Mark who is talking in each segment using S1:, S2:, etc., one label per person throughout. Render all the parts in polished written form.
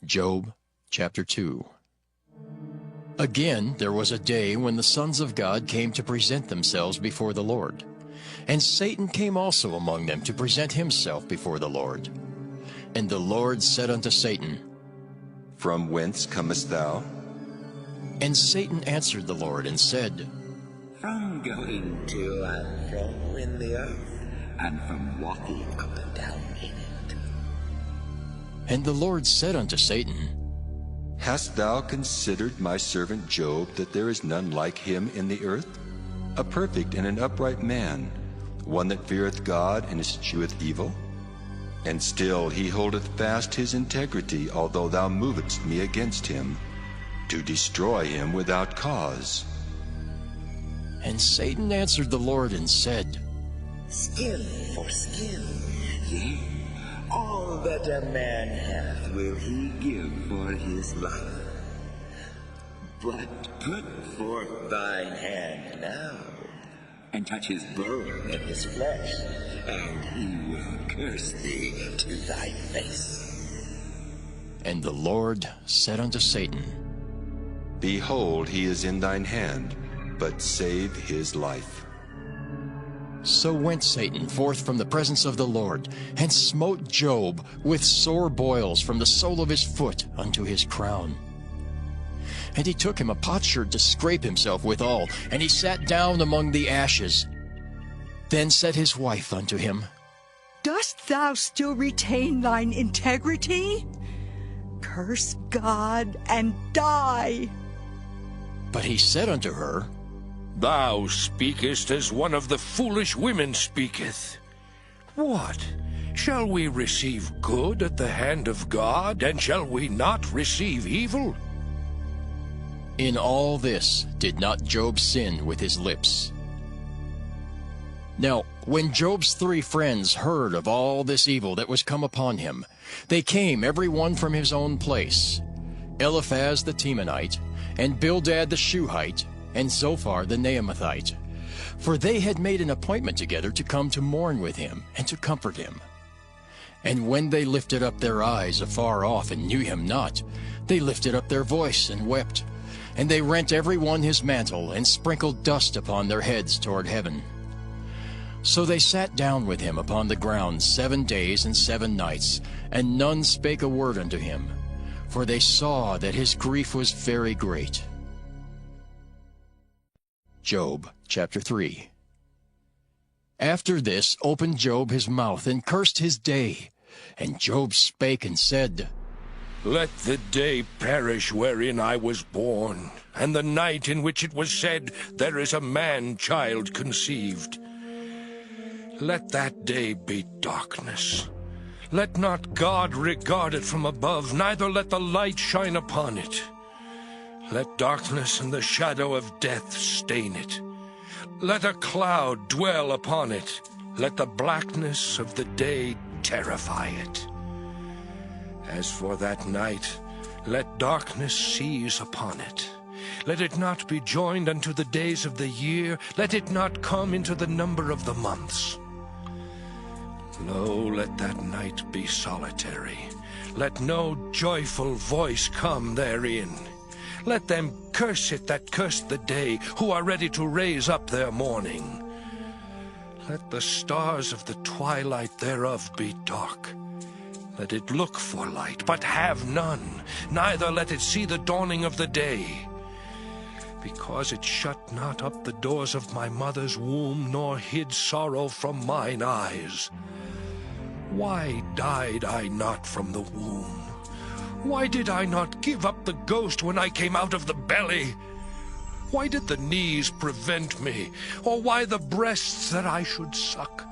S1: Job chapter 2. Again there was a day when the sons of God came to present themselves before the Lord. And Satan came also among them to present himself before the Lord. And the Lord said unto Satan,
S2: From whence comest thou?
S1: And Satan answered the Lord and said,
S3: From going to and fro in the earth, and from walking up and down in it.
S1: And the Lord said unto Satan,
S2: Hast thou considered my servant Job, that there is none like him in the earth? A perfect and an upright man, one that feareth God and escheweth evil? And still he holdeth fast his integrity, although thou movest me against him, to destroy him without cause.
S1: And Satan answered the Lord and said,
S3: Skin for skin, yea, all that a man hath will he give for his life. But put forth thine hand now, and touch his bone and his flesh, and he will curse thee to thy face.
S1: And the Lord said unto Satan,
S2: Behold, he is in thine hand, but save his life.
S1: So went Satan forth from the presence of the Lord, and smote Job with sore boils from the sole of his foot unto his crown. And he took him a potsherd to scrape himself withal, and he sat down among the ashes. Then said his wife unto him,
S4: Dost thou still retain thine integrity? Curse God and die.
S1: But he said unto her,
S5: Thou speakest as one of the foolish women speaketh. What? Shall we receive good at the hand of God, and shall we not receive evil?
S1: In all this did not Job sin with his lips. Now, when Job's 3 friends heard of all this evil that was come upon him, they came every one from his own place, Eliphaz the Temanite, and Bildad the Shuhite, and Zophar the Naamathite. For they had made an appointment together to come to mourn with him, and to comfort him. And when they lifted up their eyes afar off, and knew him not, they lifted up their voice, and wept. And they rent every one his mantle, and sprinkled dust upon their heads toward heaven. So they sat down with him upon the ground 7 days and 7 nights, and none spake a word unto him, for they saw that his grief was very great. Job chapter 3. After this opened Job his mouth, and cursed his day. And Job spake and said,
S5: Let the day perish wherein I was born, and the night in which it was said, There is a man-child conceived. Let that day be darkness. Let not God regard it from above, neither let the light shine upon it. Let darkness and the shadow of death stain it. Let a cloud dwell upon it. Let the blackness of the day terrify it. As for that night, let darkness seize upon it. Let it not be joined unto the days of the year. Let it not come into the number of the months. Lo, let that night be solitary. Let no joyful voice come therein. Let them curse it that curse the day, who are ready to raise up their mourning. Let the stars of the twilight thereof be dark. Let it look for light, but have none, neither let it see the dawning of the day. Because it shut not up the doors of my mother's womb, nor hid sorrow from mine eyes. Why died I not from the womb? Why did I not give up the ghost when I came out of the belly? Why did the knees prevent me, or why the breasts that I should suck?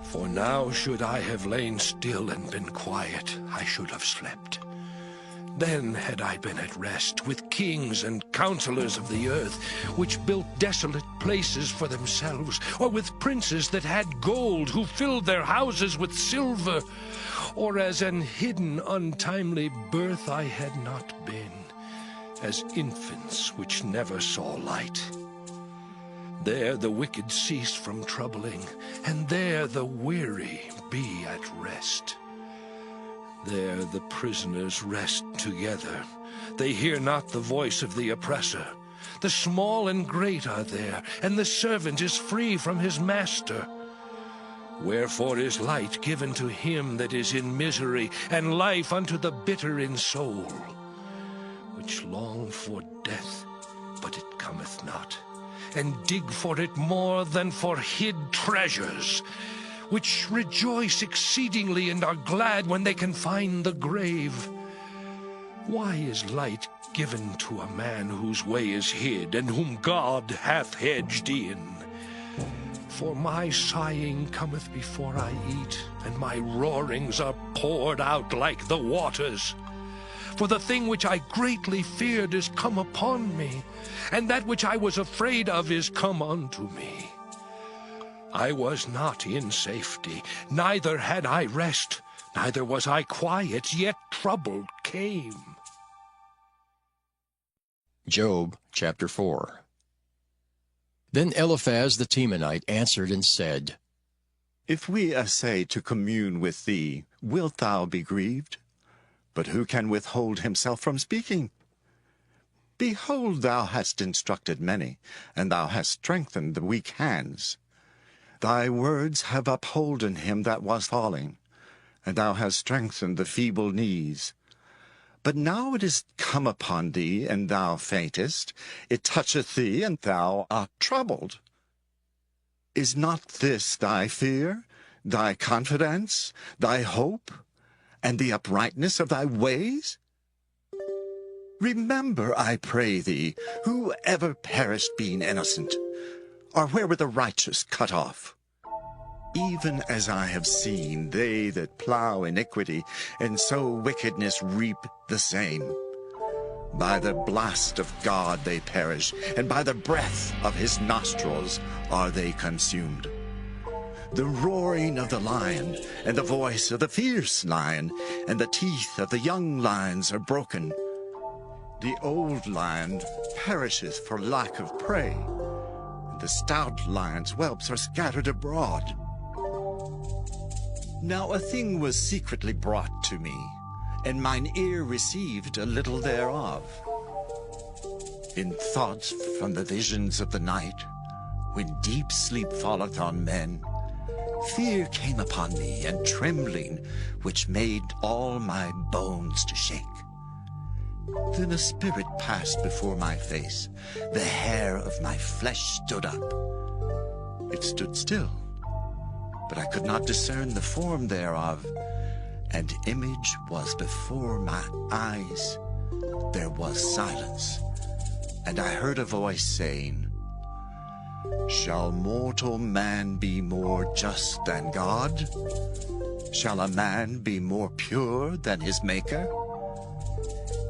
S5: For now should I have lain still and been quiet, I should have slept. Then had I been at rest with kings and counselors of the earth, which built desolate places for themselves, or with princes that had gold, who filled their houses with silver. Or as an hidden untimely birth I had not been, as infants which never saw light. There the wicked cease from troubling, and there the weary be at rest. There the prisoners rest together. They hear not the voice of the oppressor. The small and great are there, and the servant is free from his master. Wherefore is light given to him that is in misery, and life unto the bitter in soul, which long for death, but it cometh not, and dig for it more than for hid treasures, which rejoice exceedingly and are glad when they can find the grave. Why is light given to a man whose way is hid, and whom God hath hedged in? For my sighing cometh before I eat, and my roarings are poured out like the waters. For the thing which I greatly feared is come upon me, and that which I was afraid of is come unto me. I was not in safety, neither had I rest, neither was I quiet, yet trouble came.
S1: Job chapter 4. Then Eliphaz the Temanite answered and said,
S6: If we essay to commune with thee, wilt thou be grieved? But who can withhold himself from speaking? Behold, thou hast instructed many, and thou hast strengthened the weak hands. Thy words have upholden him that was falling, and thou hast strengthened the feeble knees. But now it is come upon thee, and thou faintest. It toucheth thee, and thou art troubled. Is not this thy fear, thy confidence, thy hope, and the uprightness of thy ways? Remember, I pray thee, who ever perished being innocent, or where were the righteous cut off? Even as I have seen, they that plow iniquity, and sow wickedness reap the same. By the blast of God they perish, and by the breath of his nostrils are they consumed. The roaring of the lion, and the voice of the fierce lion, and the teeth of the young lions are broken. The old lion perisheth for lack of prey, and the stout lion's whelps are scattered abroad. Now a thing was secretly brought to me, and mine ear received a little thereof. In thoughts from the visions of the night, when deep sleep falleth on men, fear came upon me, and trembling, which made all my bones to shake. Then a spirit passed before my face, the hair of my flesh stood up. It stood still, but I could not discern the form thereof. An image was before my eyes. There was silence, and I heard a voice saying, Shall mortal man be more just than God? Shall a man be more pure than his Maker?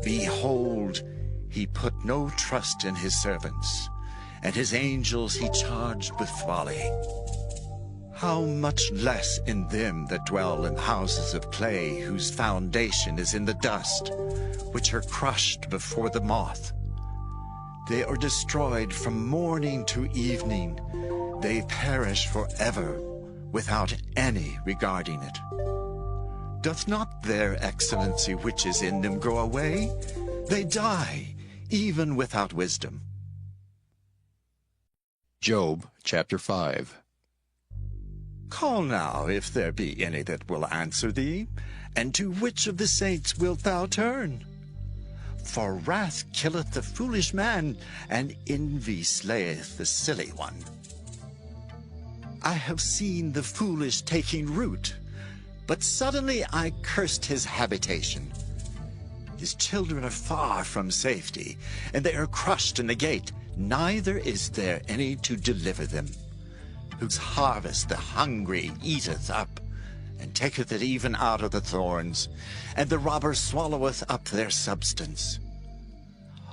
S6: Behold, he put no trust in his servants, and his angels he charged with folly. How much less in them that dwell in houses of clay, whose foundation is in the dust, which are crushed before the moth. They are destroyed from morning to evening. They perish forever, without any regarding it. Doth not their excellency which is in them go away? They die, even without wisdom.
S1: Job chapter 5.
S6: Call now, if there be any that will answer thee, and to which of the saints wilt thou turn? For wrath killeth the foolish man, and envy slayeth the silly one. I have seen the foolish taking root, but suddenly I cursed his habitation. His children are far from safety, and they are crushed in the gate, neither is there any to deliver them. Whose harvest the hungry eateth up, and taketh it even out of the thorns, and the robber swalloweth up their substance.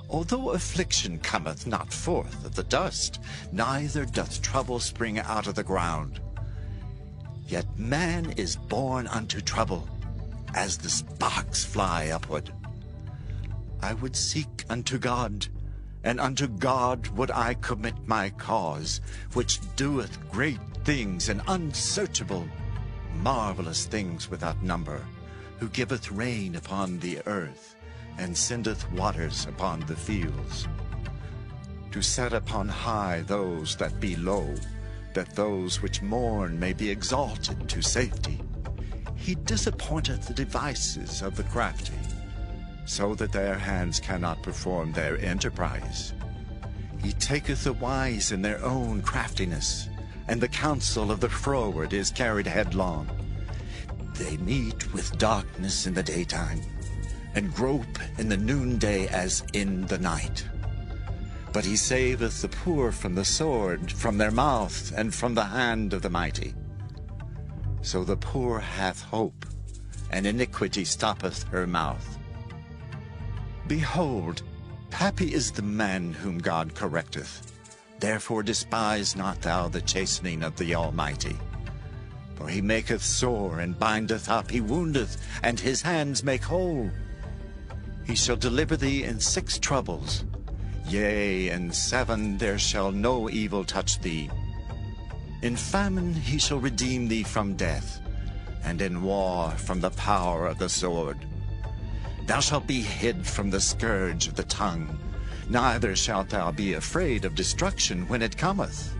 S6: Although affliction cometh not forth of the dust, neither doth trouble spring out of the ground, yet man is born unto trouble, as the sparks fly upward. I would seek unto God, and unto God would I commit my cause, which doeth great things and unsearchable, marvelous things without number, who giveth rain upon the earth, and sendeth waters upon the fields, to set upon high those that be low, that those which mourn may be exalted to safety. He disappointeth the devices of the crafty, so that their hands cannot perform their enterprise. He taketh the wise in their own craftiness, and the counsel of the froward is carried headlong. They meet with darkness in the daytime, and grope in the noonday as in the night. But he saveth the poor from the sword, from their mouth, and from the hand of the mighty. So the poor hath hope, and iniquity stoppeth her mouth. Behold, happy is the man whom God correcteth. Therefore despise not thou the chastening of the Almighty. For he maketh sore, and bindeth up, he woundeth, and his hands make whole. He shall deliver thee in 6 troubles. Yea, in 7 there shall no evil touch thee. In famine he shall redeem thee from death, and in war from the power of the sword. Thou shalt be hid from the scourge of the tongue, neither shalt thou be afraid of destruction when it cometh.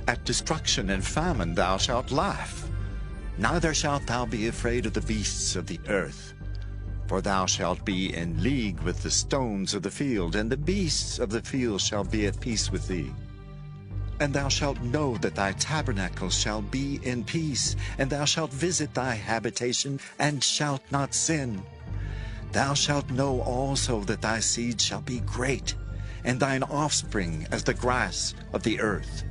S6: At destruction and famine thou shalt laugh, neither shalt thou be afraid of the beasts of the earth. For thou shalt be in league with the stones of the field, and the beasts of the field shall be at peace with thee. And thou shalt know that thy tabernacle shall be in peace, and thou shalt visit thy habitation, and shalt not sin. Thou shalt know also that thy seed shall be great, and thine offspring as the grass of the earth.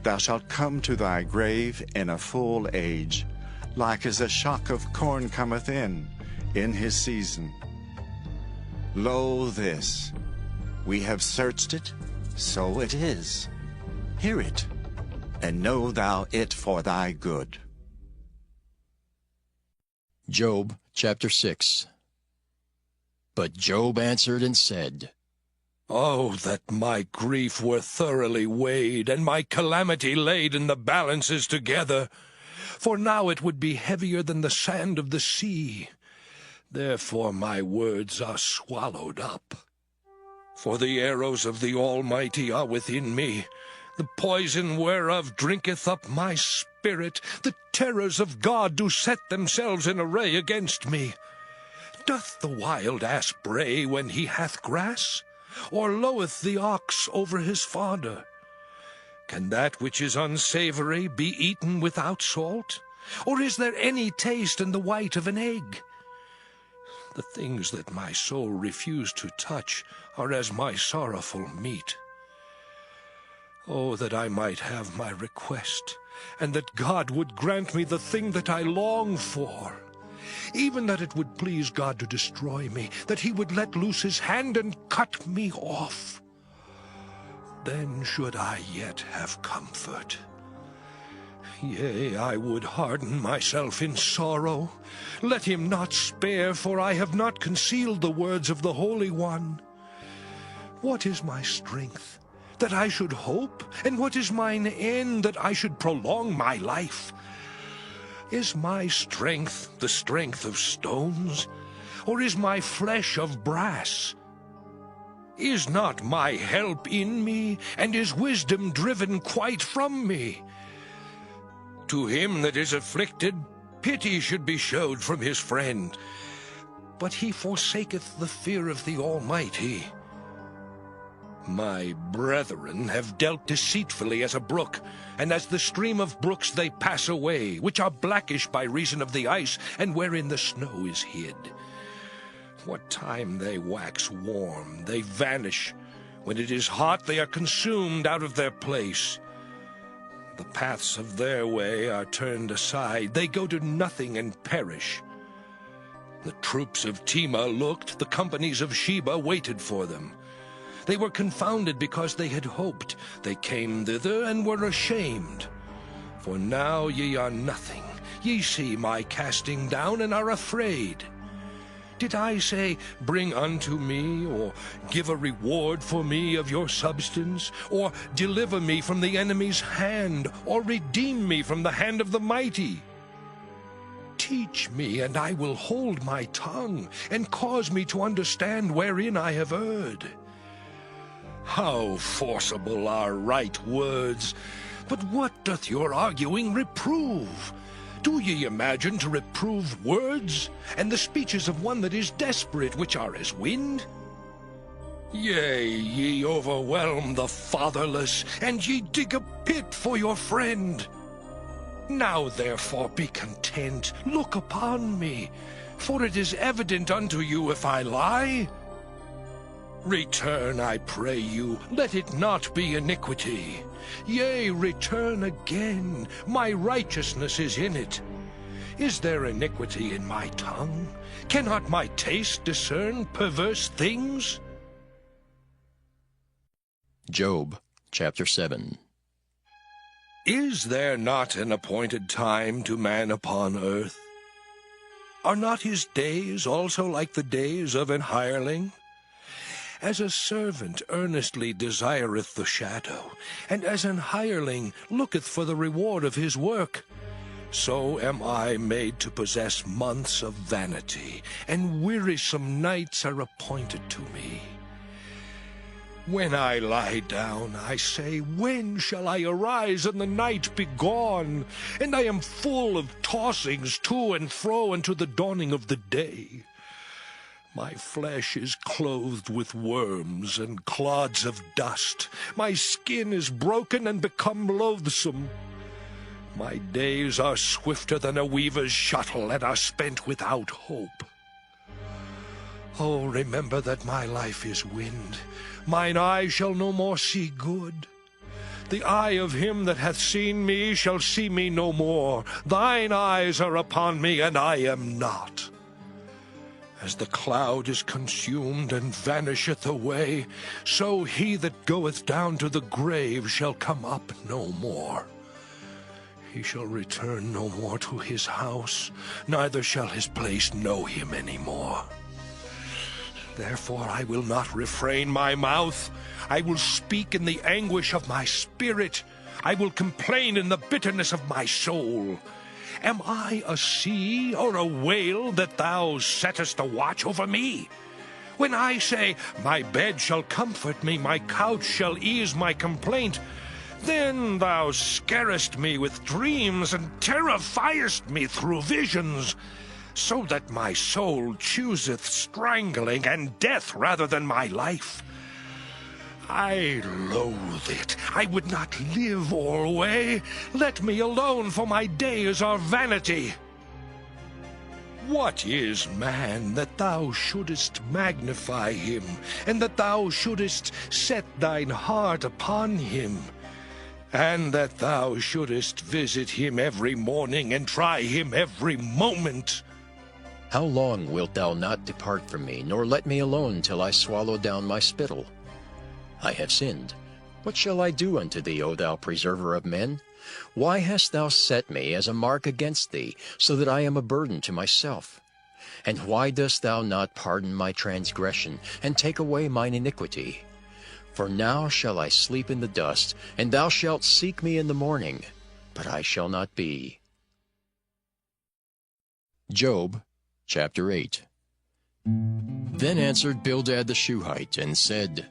S6: Thou shalt come to thy grave in a full age, like as a shock of corn cometh in his season. Lo this, we have searched it, so it is. Hear it, and know thou it for thy good.
S1: Job chapter 6. But Job answered and said,
S5: Oh, that my grief were thoroughly weighed, and my calamity laid in the balances together! For now it would be heavier than the sand of the sea. Therefore my words are swallowed up. For the arrows of the Almighty are within me. The poison whereof drinketh up my spirit. The terrors of God do set themselves in array against me. Doth the wild ass bray when he hath grass? Or loweth the ox over his fodder? Can that which is unsavory be eaten without salt? Or is there any taste in the white of an egg? The things that my soul refused to touch are as my sorrowful meat. Oh, that I might have my request, and that God would grant me the thing that I long for. Even that it would please God to destroy me, that he would let loose his hand and cut me off. Then should I yet have comfort. Yea, I would harden myself in sorrow. Let him not spare, for I have not concealed the words of the Holy One. What is my strength, that I should hope? And what is mine end, that I should prolong my life? Is my strength the strength of stones, or is my flesh of brass? Is not my help in me, and is wisdom driven quite from me? To him that is afflicted, pity should be showed from his friend, but he forsaketh the fear of the Almighty. My brethren have dealt deceitfully as a brook, and as the stream of brooks they pass away, which are blackish by reason of the ice, and wherein the snow is hid. What time they wax warm, they vanish. When it is hot, they are consumed out of their place. The paths of their way are turned aside. They go to nothing and perish. The troops of Tema looked, the companies of Sheba waited for them. They were confounded because they had hoped. They came thither and were ashamed. For now ye are nothing. Ye see my casting down and are afraid. Did I say, bring unto me, or give a reward for me of your substance, or deliver me from the enemy's hand, or redeem me from the hand of the mighty? Teach me, and I will hold my tongue, and cause me to understand wherein I have erred. How forcible are right words! But what doth your arguing reprove? Do ye imagine to reprove words, and the speeches of one that is desperate, which are as wind? Yea, ye overwhelm the fatherless, and ye dig a pit for your friend. Now therefore be content, look upon me, for it is evident unto you if I lie. Return, I pray you, let it not be iniquity. Yea, return again, my righteousness is in it. Is there iniquity in my tongue? Cannot my taste discern perverse things?
S1: Job, chapter 7.
S5: Is there not an appointed time to man upon earth? Are not his days also like the days of an hireling? As a servant earnestly desireth the shadow, and as an hireling looketh for the reward of his work, so am I made to possess months of vanity, and wearisome nights are appointed to me. When I lie down, I say, when shall I arise and the night be gone? And I am full of tossings to and fro unto the dawning of the day. My flesh is clothed with worms and clods of dust. My skin is broken and become loathsome. My days are swifter than a weaver's shuttle, and are spent without hope. Oh, remember that my life is wind. Mine eye shall no more see good. The eye of him that hath seen me shall see me no more. Thine eyes are upon me, and I am not. As the cloud is consumed and vanisheth away, so he that goeth down to the grave shall come up no more. He shall return no more to his house, neither shall his place know him any more. Therefore I will not refrain my mouth. I will speak in the anguish of my spirit. I will complain in the bitterness of my soul. Am I a sea or a whale that thou settest a watch over me? When I say, my bed shall comfort me, my couch shall ease my complaint, then thou scarest me with dreams, and terrifiest me through visions, so that my soul chooseth strangling and death rather than my life. I loathe it. I would not live alway. Let me alone, for my days are vanity. What is man that thou shouldest magnify him, and that thou shouldest set thine heart upon him, and that thou shouldest visit him every morning and try him every moment?
S1: How long wilt thou not depart from me, nor let me alone till I swallow down my spittle? I have sinned. What shall I do unto thee, O thou preserver of men? Why hast thou set me as a mark against thee, so that I am a burden to myself? And why dost thou not pardon my transgression, and take away mine iniquity? For now shall I sleep in the dust, and thou shalt seek me in the morning, but I shall not be. Job, chapter 8. Then answered Bildad the Shuhite, and said,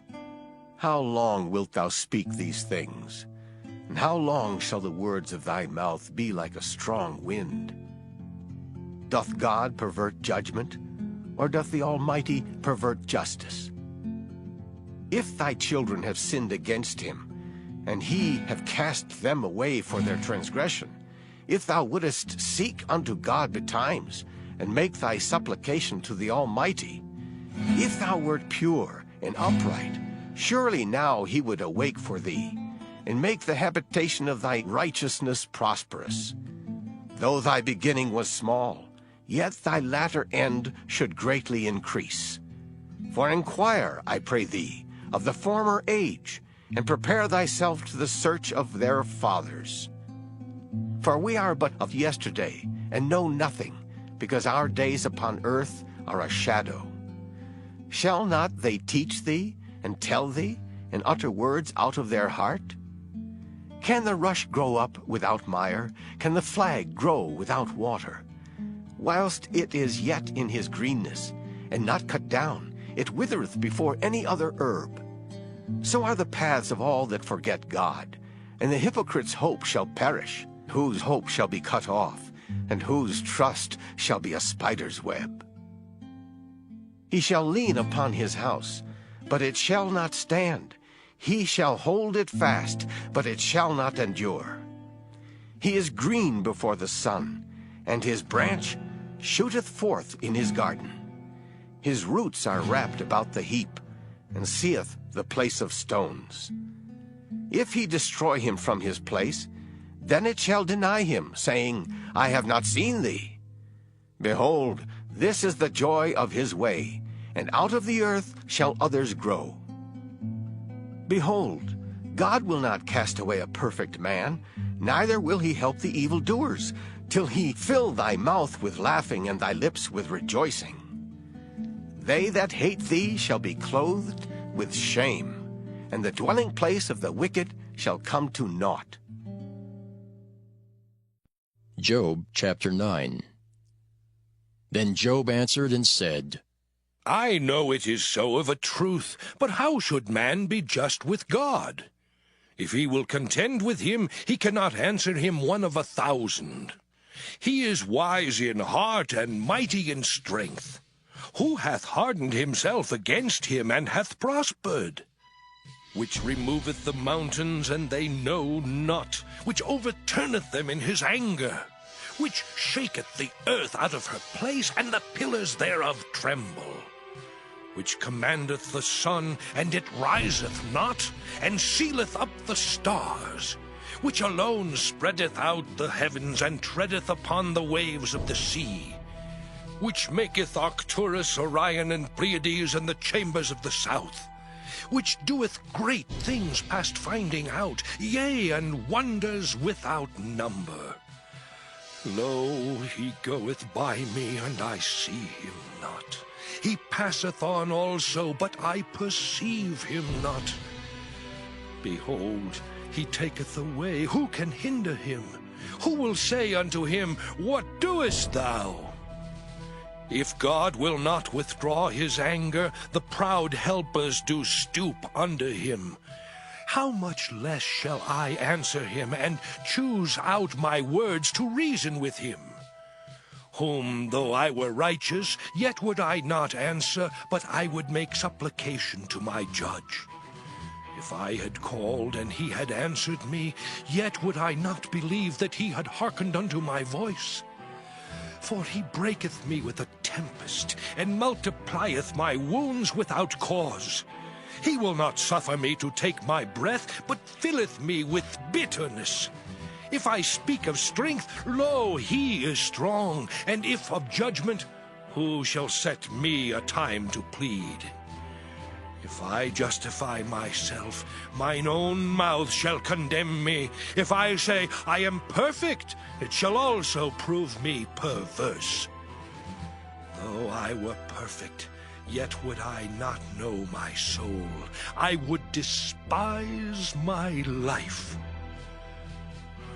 S7: How long wilt thou speak these things? And how long shall the words of thy mouth be like a strong wind? Doth God pervert judgment, or doth the Almighty pervert justice? If thy children have sinned against him, and he have cast them away for their transgression, if thou wouldest seek unto God betimes, and make thy supplication to the Almighty, if thou wert pure and upright, surely now he would awake for thee, and make the habitation of thy righteousness prosperous. Though thy beginning was small, yet thy latter end should greatly increase. For inquire, I pray thee, of the former age, and prepare thyself to the search of their fathers. For we are but of yesterday, and know nothing, because our days upon earth are a shadow. Shall not they teach thee, and tell thee, and utter words out of their heart? Can the rush grow up without mire? Can the flag grow without water? Whilst it is yet in his greenness, and not cut down, it withereth before any other herb. So are the paths of all that forget God, and the hypocrite's hope shall perish, whose hope shall be cut off, and whose trust shall be a spider's web. He shall lean upon his house, but it shall not stand. He shall hold it fast, but it shall not endure. He is green before the sun, and his branch shooteth forth in his garden. His roots are wrapped about the heap, and seeth the place of stones. If he destroy him from his place, then it shall deny him, saying, I have not seen thee. Behold, this is the joy of his way, and out of the earth shall others grow. Behold, God will not cast away a perfect man, neither will he help the evildoers, till he fill thy mouth with laughing and thy lips with rejoicing. They that hate thee shall be clothed with shame, and the dwelling place of the wicked shall come to naught.
S1: Job chapter 9. Then Job answered and said,
S5: I know it is so of a truth, but how should man be just with God? If he will contend with him, he cannot answer him 1 of 1,000. He is wise in heart and mighty in strength. Who hath hardened himself against him, and hath prospered? Which removeth the mountains, and they know not, which overturneth them in his anger, which shaketh the earth out of her place, and the pillars thereof tremble, which commandeth the sun, and it riseth not, and sealeth up the stars, which alone spreadeth out the heavens, and treadeth upon the waves of the sea, which maketh Arcturus, Orion, and Pleiades, and the chambers of the south, which doeth great things past finding out, yea, and wonders without number. Lo, he goeth by me, and I see him not. He passeth on also, but I perceive him not. Behold, he taketh away. Who can hinder him? Who will say unto him, What doest thou? If God will not withdraw his anger, the proud helpers do stoop under him. How much less shall I answer him, and choose out my words to reason with him? Whom, though I were righteous, yet would I not answer, but I would make supplication to my judge. If I had called, and he had answered me, yet would I not believe that he had hearkened unto my voice. For he breaketh me with a tempest, and multiplieth my wounds without cause. He will not suffer me to take my breath, but filleth me with bitterness. If I speak of strength, lo, he is strong, and if of judgment, who shall set me a time to plead? If I justify myself, mine own mouth shall condemn me. If I say, I am perfect, it shall also prove me perverse. Though I were perfect, yet would I not know my soul. I would despise my life.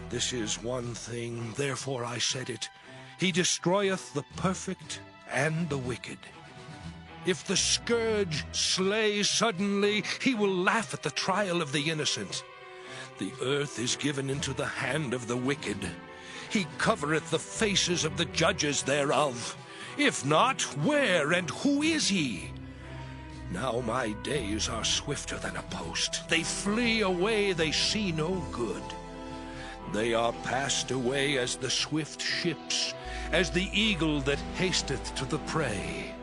S5: This is one thing, therefore I said it. He destroyeth the perfect and the wicked. If the scourge slay suddenly, he will laugh at the trial of the innocent. The earth is given into the hand of the wicked. He covereth the faces of the judges thereof. If not, where and who is he? Now my days are swifter than a post. They flee away, they see no good. They are passed away as the swift ships, as the eagle that hasteth to the prey.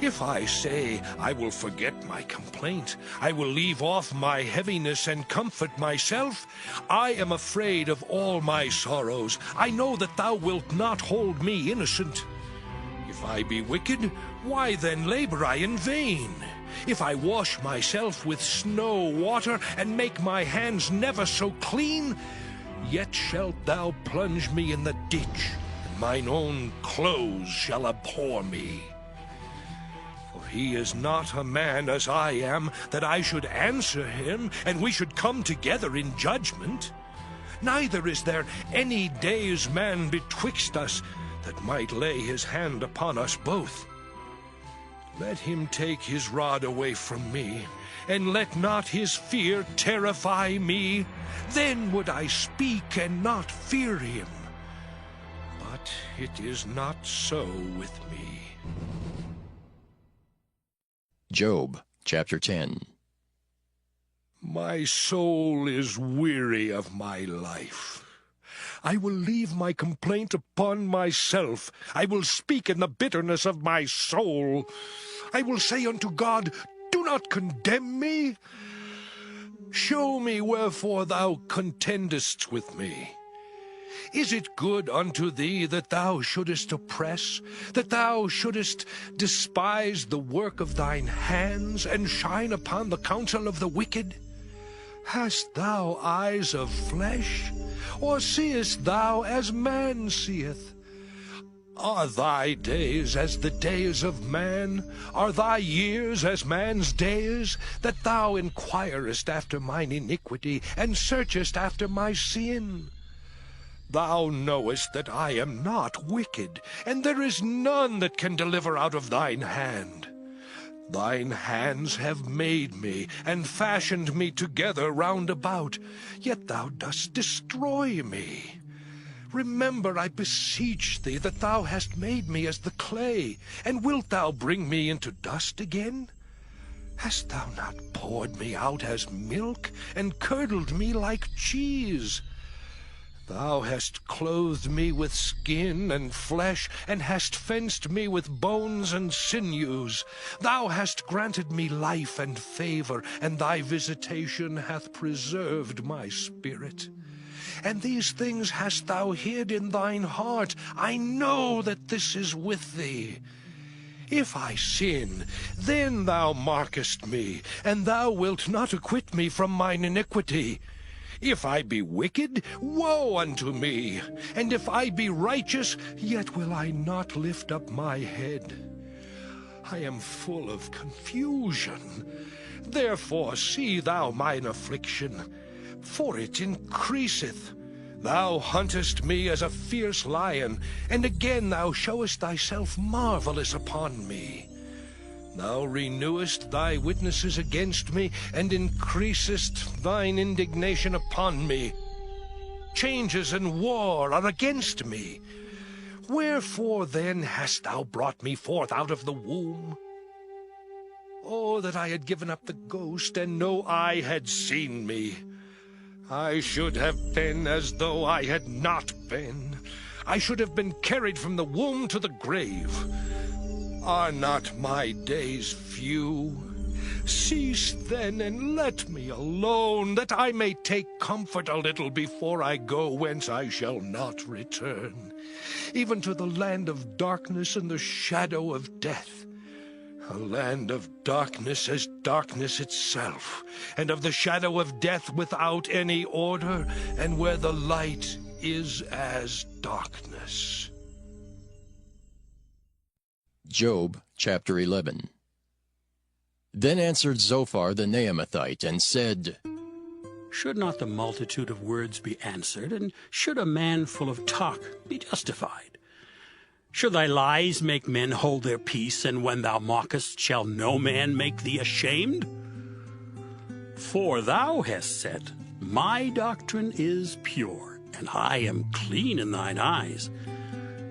S5: If I say, I will forget my complaint, I will leave off my heaviness and comfort myself, I am afraid of all my sorrows. I know that thou wilt not hold me innocent. If I be wicked, why then labor I in vain? If I wash myself with snow water, and make my hands never so clean, yet shalt thou plunge me in the ditch, and mine own clothes shall abhor me. For he is not a man as I am, that I should answer him, and we should come together in judgment. Neither is there any day's man betwixt us, that might lay his hand upon us both. Let him take his rod away from me, and let not his fear terrify me. Then would I speak and not fear him. But it is not so with me.
S1: Job chapter 10.
S5: My soul is weary of my life. I will leave my complaint upon myself. I will speak in the bitterness of my soul. I will say unto God, do not condemn me. Show me wherefore thou contendest with me. Is it good unto thee that thou shouldest oppress, that thou shouldest despise the work of thine hands, and shine upon the counsel of the wicked? Hast thou eyes of flesh, or seest thou as man seeth? Are thy days as the days of man? Are thy years as man's days? That thou inquirest after mine iniquity, and searchest after my sin? Thou knowest that I am not wicked, and there is none that can deliver out of thine hand. Thine hands have made me, and fashioned me together round about, yet thou dost destroy me. Remember, I beseech thee, that thou hast made me as the clay, and wilt thou bring me into dust again? Hast thou not poured me out as milk, and curdled me like cheese? Thou hast clothed me with skin and flesh, and hast fenced me with bones and sinews. Thou hast granted me life and favor, and thy visitation hath preserved my spirit. And these things hast thou hid in thine heart. I know that this is with thee. If I sin, then thou markest me, and thou wilt not acquit me from mine iniquity. If I be wicked, woe unto me! And if I be righteous, yet will I not lift up my head. I am full of confusion. Therefore see thou mine affliction, for it increaseth. Thou huntest me as a fierce lion, and again thou showest thyself marvelous upon me. Thou renewest thy witnesses against me, and increasest thine indignation upon me. Changes and war are against me. Wherefore then hast thou brought me forth out of the womb? Oh, that I had given up the ghost, and no eye had seen me. I should have been as though I had not been. I should have been carried from the womb to the grave. Are not my days few? Cease then, and let me alone, that I may take comfort a little before I go whence I shall not return, even to the land of darkness and the shadow of death, a land of darkness as darkness itself, and of the shadow of death without any order, and where the light is as darkness.
S1: Job chapter 11. Then answered Zophar the Naamathite, and said,
S8: Should not the multitude of words be answered, and should a man full of talk be justified? Should thy lies make men hold their peace, and when thou mockest, shall no man make thee ashamed? For thou hast said, My doctrine is pure, and I am clean in thine eyes.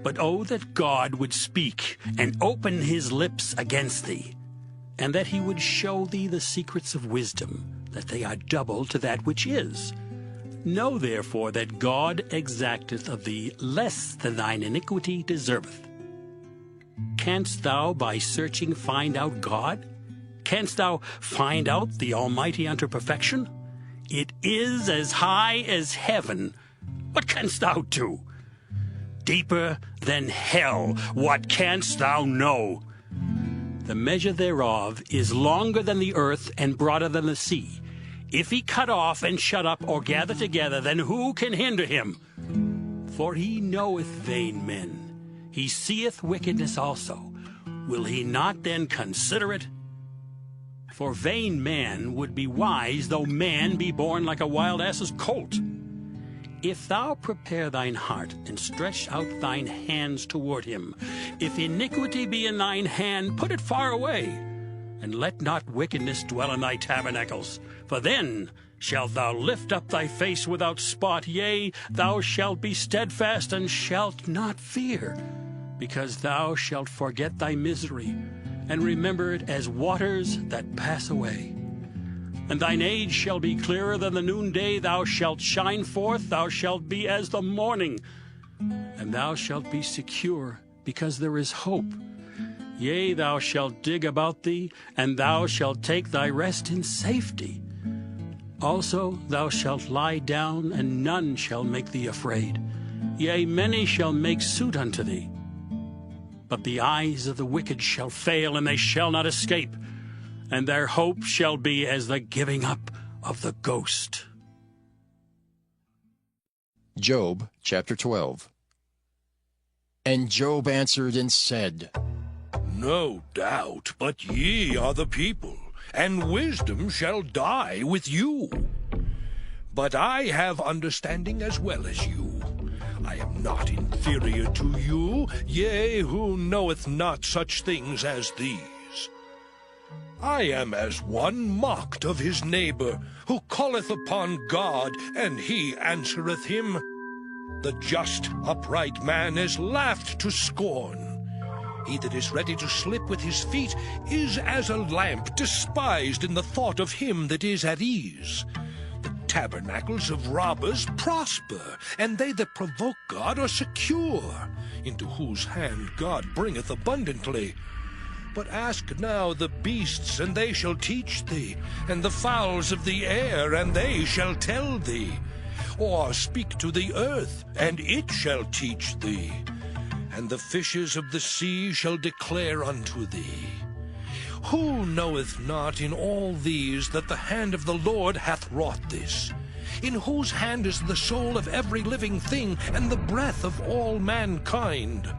S8: But oh, that God would speak, and open his lips against thee, and that he would show thee the secrets of wisdom, that they are double to that which is. Know therefore that God exacteth of thee less than thine iniquity deserveth. Canst thou by searching find out God? Canst thou find out the Almighty unto perfection? It is as high as heaven. What canst thou do? Deeper than hell, what canst thou know? The measure thereof is longer than the earth, and broader than the sea. If he cut off and shut up, or gather together, then who can hinder him? For he knoweth vain men. He seeth wickedness also. Will he not then consider it? For vain man would be wise, though man be born like a wild ass's colt. If thou prepare thine heart, and stretch out thine hands toward him, if iniquity be in thine hand, put it far away, and let not wickedness dwell in thy tabernacles. For then shalt thou lift up thy face without spot, yea, thou shalt be steadfast, and shalt not fear, because thou shalt forget thy misery, and remember it as waters that pass away. And thine age shall be clearer than the noonday. Thou shalt shine forth, thou shalt be as the morning. And thou shalt be secure, because there is hope. Yea, thou shalt dig about thee, and thou shalt take thy rest in safety. Also thou shalt lie down, and none shall make thee afraid. Yea, many shall make suit unto thee. But the eyes of the wicked shall fail, and they shall not escape. And their hope shall be as the giving up of the ghost.
S1: Job chapter 12. And Job answered and said,
S5: No doubt, but ye are the people, and wisdom shall die with you. But I have understanding as well as you. I am not inferior to you, yea, who knoweth not such things as these. I am as one mocked of his neighbor, who calleth upon God, and he answereth him. The just, upright man is laughed to scorn. He that is ready to slip with his feet is as a lamp despised in the thought of him that is at ease. The tabernacles of robbers prosper, and they that provoke God are secure, into whose hand God bringeth abundantly. But ask now the beasts, and they shall teach thee, and the fowls of the air, and they shall tell thee. Or speak to the earth, and it shall teach thee. And the fishes of the sea shall declare unto thee. Who knoweth not in all these that the hand of the Lord hath wrought this? In whose hand is the soul of every living thing, and the breath of all mankind?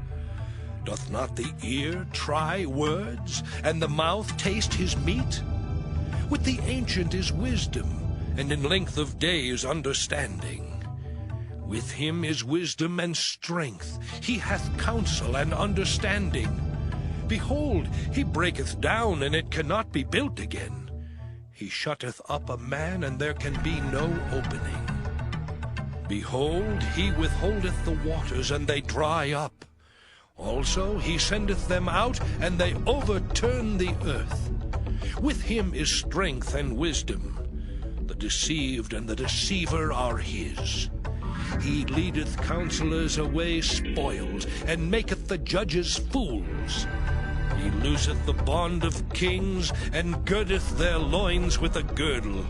S5: Doth not the ear try words, and the mouth taste his meat? With the ancient is wisdom, and in length of days understanding. With him is wisdom and strength. He hath counsel and understanding. Behold, he breaketh down, and it cannot be built again. He shutteth up a man, and there can be no opening. Behold, he withholdeth the waters, and they dry up. Also he sendeth them out, and they overturn the earth. With him is strength and wisdom. The deceived and the deceiver are his. He leadeth counselors away spoiled, and maketh the judges fools. He looseth the bond of kings, and girdeth their loins with a girdle.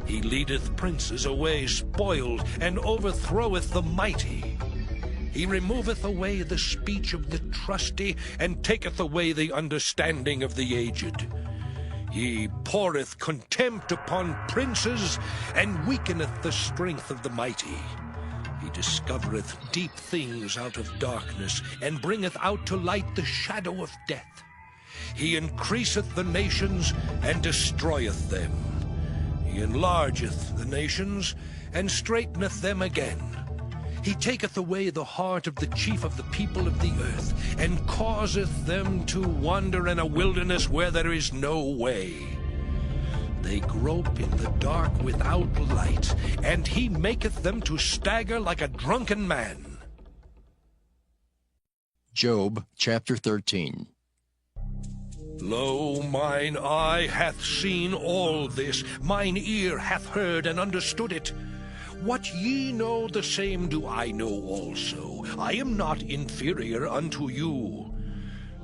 S5: He leadeth princes away spoiled, and overthroweth the mighty. He removeth away the speech of the trusty, and taketh away the understanding of the aged. He poureth contempt upon princes, and weakeneth the strength of the mighty. He discovereth deep things out of darkness, and bringeth out to light the shadow of death. He increaseth the nations, and destroyeth them. He enlargeth the nations, and straighteneth them again. He taketh away the heart of the chief of the people of the earth, and causeth them to wander in a wilderness where there is no way. They grope in the dark without light, and he maketh them to stagger like a drunken man.
S1: Job chapter 13.
S5: Lo, mine eye hath seen all this, mine ear hath heard and understood it. What ye know, the same do I know also. I am not inferior unto you.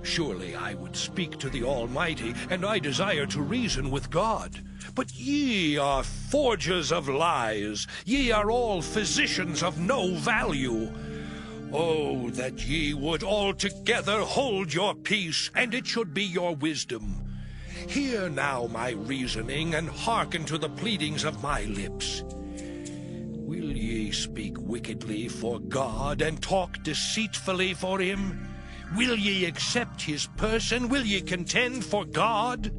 S5: Surely I would speak to the Almighty, and I desire to reason with God. But ye are forgers of lies. Ye are all physicians of no value. Oh, that ye would altogether hold your peace, and it should be your wisdom. Hear now my reasoning, and hearken to the pleadings of my lips. Will ye speak wickedly for God, and talk deceitfully for him? Will ye accept his person? Will ye contend for God?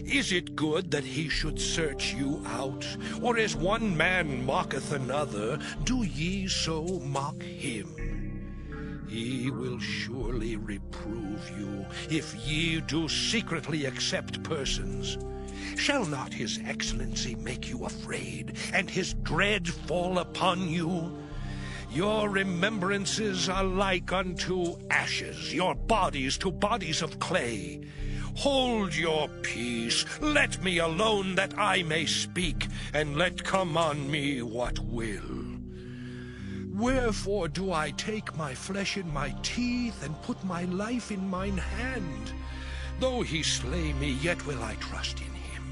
S5: Is it good that he should search you out? Or as one man mocketh another, do ye so mock him? He will surely reprove you, if ye do secretly accept persons. Shall not his excellency make you afraid, and his dread fall upon you? Your remembrances are like unto ashes, your bodies to bodies of clay. Hold your peace, let me alone that I may speak, and let come on me what will. Wherefore do I take my flesh in my teeth, and put my life in mine hand? Though he slay me, yet will I trust in him.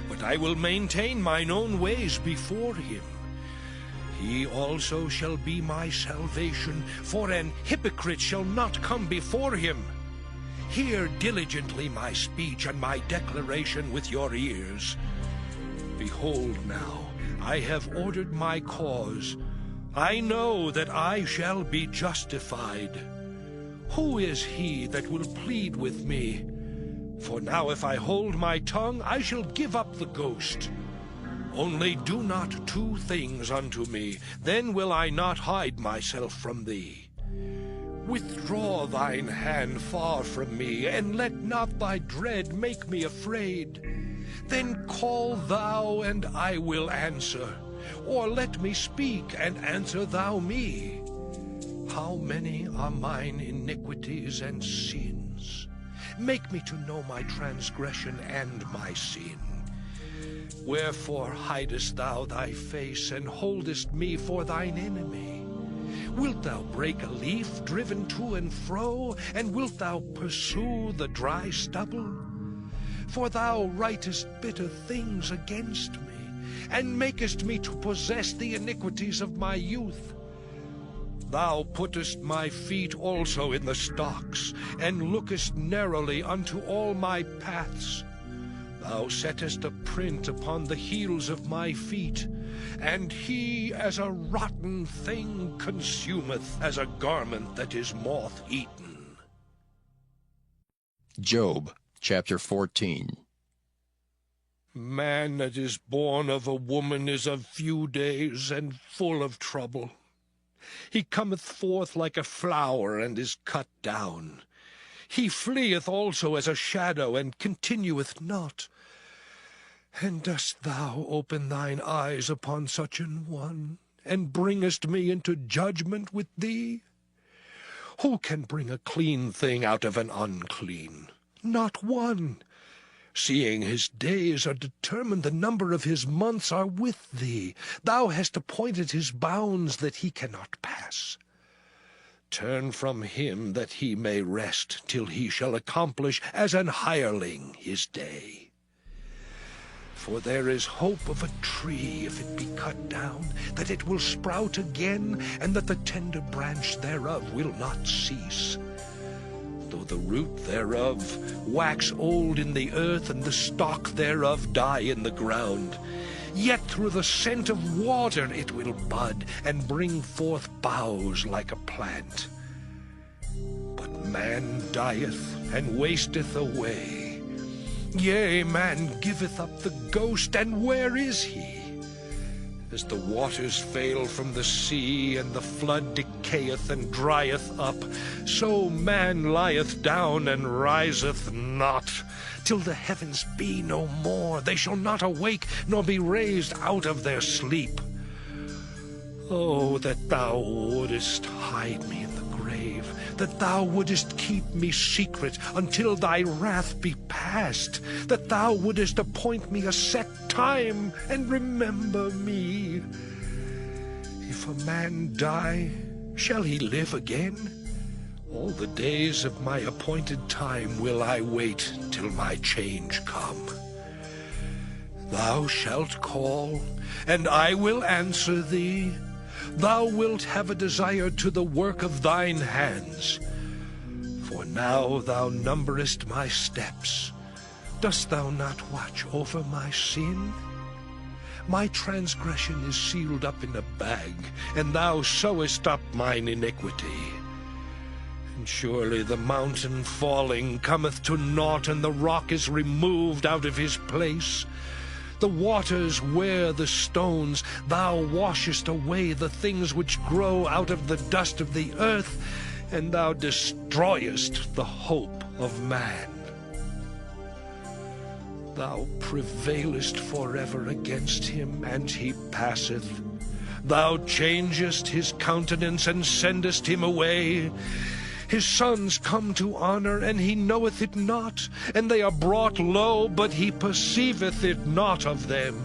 S5: But I will maintain mine own ways before him. He also shall be my salvation, for an hypocrite shall not come before him. Hear diligently my speech and my declaration with your ears. Behold now, I have ordered my cause. I know that I shall be justified. Who is he that will plead with me? For now if I hold my tongue, I shall give up the ghost. Only do not two things unto me, then will I not hide myself from thee. Withdraw thine hand far from me, and let not thy dread make me afraid. Then call thou, and I will answer, or let me speak, and answer thou me. How many are mine iniquities and sins? Make me to know my transgression and my sin. Wherefore hidest thou thy face, and holdest me for thine enemy? Wilt thou break a leaf driven to and fro, and wilt thou pursue the dry stubble? For thou writest bitter things against me, and makest me to possess the iniquities of my youth. Thou puttest my feet also in the stocks, and lookest narrowly unto all my paths. Thou settest a print upon the heels of my feet, and he as a rotten thing consumeth, as a garment that is moth-eaten.
S1: Job, chapter 14.
S5: Man that is born of a woman is of few days, and full of trouble. He cometh forth like a flower, and is cut down. He fleeth also as a shadow, and continueth not. And dost thou open thine eyes upon such an one, and bringest me into judgment with thee? Who can bring a clean thing out of an unclean? Not one. Seeing his days are determined, the number of his months are with thee. Thou hast appointed his bounds that he cannot pass. Turn from him that he may rest, till he shall accomplish as an hireling his day. For there is hope of a tree, if it be cut down, that it will sprout again, and that the tender branch thereof will not cease. Though the root thereof wax old in the earth, and the stalk thereof die in the ground, yet through the scent of water it will bud, and bring forth boughs like a plant. But man dieth, and wasteth away. Yea, man giveth up the ghost, and where is he? As the waters fail from the sea, and the flood decayeth and drieth up, so man lieth down and riseth not. Till the heavens be no more, they shall not awake, nor be raised out of their sleep. Oh, that thou wouldest hide me in the grave, that thou wouldest keep me secret until thy wrath be past, that thou wouldest appoint me a set time, and remember me. If a man die, shall he live again? All the days of my appointed time will I wait till my change come. Thou shalt call, and I will answer thee. Thou wilt have a desire to the work of thine hands. For now thou numberest my steps. Dost thou not watch over my sin? My transgression is sealed up in a bag, and thou sewest up mine iniquity. And surely the mountain falling cometh to naught, and the rock is removed out of his place. The waters wear the stones. Thou washest away the things which grow out of the dust of the earth, and thou destroyest the hope of man. Thou prevailest forever against him, and he passeth. Thou changest his countenance, and sendest him away. His sons come to honor, and he knoweth it not, and they are brought low, but he perceiveth it not of them.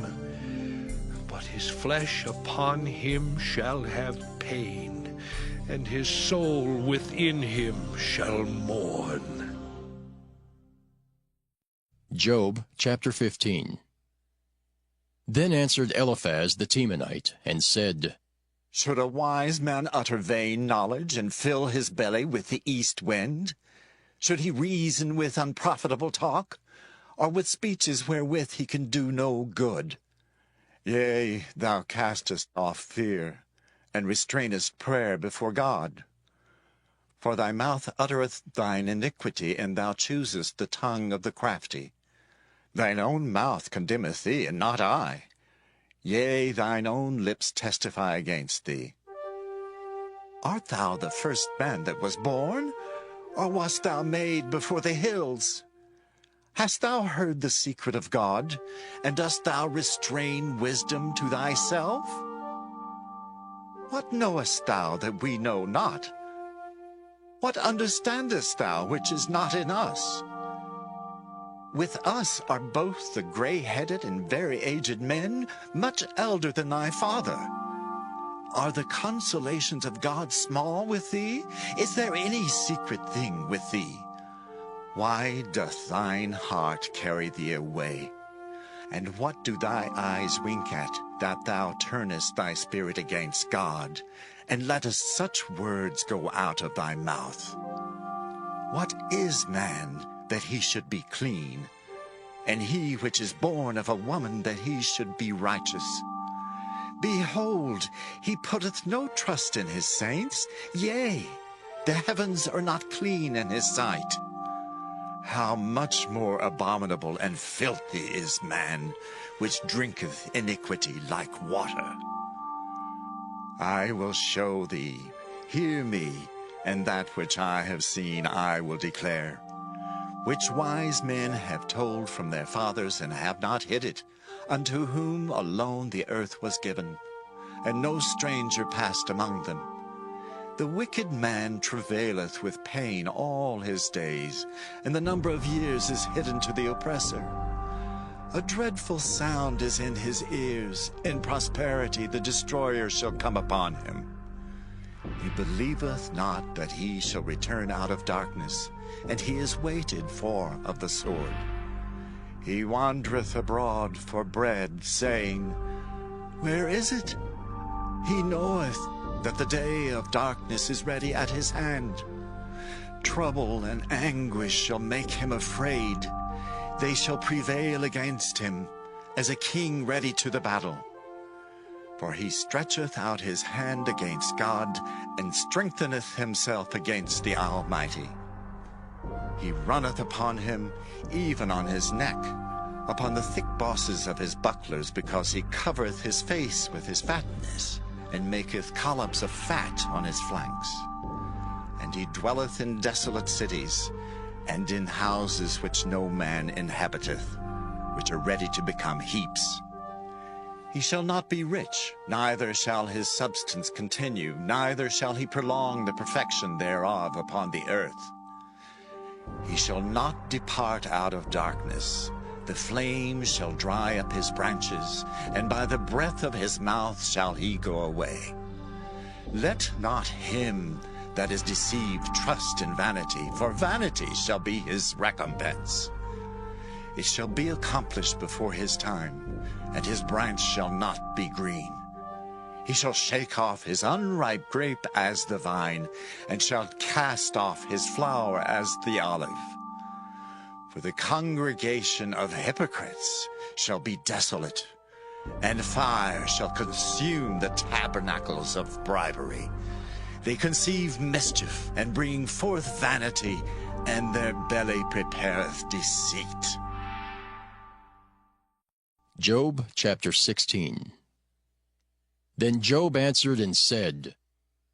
S5: But his flesh upon him shall have pain, and his soul within him shall mourn.
S1: Job chapter 15. Then answered Eliphaz the Temanite, and said,
S6: Should a wise man utter vain knowledge, and fill his belly with the east wind? Should he reason with unprofitable talk, or with speeches wherewith he can do no good? Yea, thou castest off fear, and restrainest prayer before God. For thy mouth uttereth thine iniquity, and thou choosest the tongue of the crafty. Thine own mouth condemneth thee, and not I. Yea, thine own lips testify against thee. Art thou the first man that was born, or wast thou made before the hills? Hast thou heard the secret of God, and dost thou restrain wisdom to thyself? What knowest thou that we know not? What understandest thou which is not in us? With us are both the gray-headed and very aged men, much elder than thy father. Are the consolations of God small with thee? Is there any secret thing with thee? Why doth thine heart carry thee away? And what do thy eyes wink at, that thou turnest thy spirit against God, and lettest such words go out of thy mouth? What is man, that he should be clean, and he which is born of a woman, that he should be righteous? Behold, he putteth no trust in his saints, yea, the heavens are not clean in his sight. How much more abominable and filthy is man, which drinketh iniquity like water. I will show thee, hear me, and that which I have seen I will declare, which wise men have told from their fathers, and have not hid it, unto whom alone the earth was given, and no stranger passed among them. The wicked man travaileth with pain all his days, and the number of years is hidden to the oppressor. A dreadful sound is in his ears. In prosperity the destroyer shall come upon him. He believeth not that he shall return out of darkness, and he is waited for of the sword. He wandereth abroad for bread, saying, Where is it? He knoweth that the day of darkness is ready at his hand. Trouble and anguish shall make him afraid. They shall prevail against him, as a king ready to the battle. For he stretcheth out his hand against God, and strengtheneth himself against the Almighty. He runneth upon him, even on his neck, upon the thick bosses of his bucklers, because he covereth his face with his fatness, and maketh collops of fat on his flanks. And he dwelleth in desolate cities, and in houses which no man inhabiteth, which are ready to become heaps. He shall not be rich, neither shall his substance continue, neither shall he prolong the perfection thereof upon the earth. He shall not depart out of darkness. The flames shall dry up his branches, and by the breath of his mouth shall he go away. Let not him that is deceived trust in vanity, for vanity shall be his recompense. It shall be accomplished before his time, and his branch shall not be green. He shall shake off his unripe grape as the vine, and shall cast off his flower as the olive. For the congregation of hypocrites shall be desolate, and fire shall consume the tabernacles of bribery. They conceive mischief, and bring forth vanity, and their belly prepareth deceit.
S1: Job chapter 16. Then Job answered and said,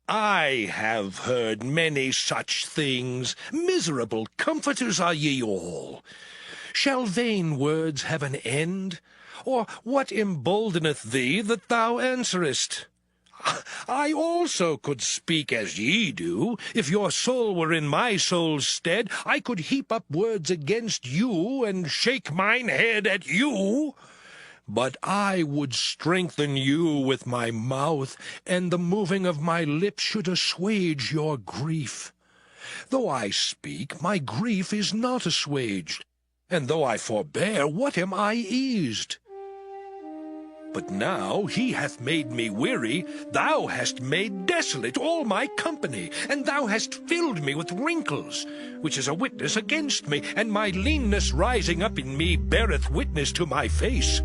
S5: I have heard many such things. Miserable comforters are ye all. Shall vain words have an end? Or what emboldeneth thee that thou answerest? I also could speak as ye do. If your soul were in my soul's stead, I could heap up words against you, and shake mine head at you. But I would strengthen you with my mouth, and the moving of my lips should assuage your grief. Though I speak, my grief is not assuaged, and though I forbear, what am I eased? But now he hath made me weary. Thou hast made desolate all my company, and thou hast filled me with wrinkles, which is a witness against me, and my leanness rising up in me beareth witness to my face.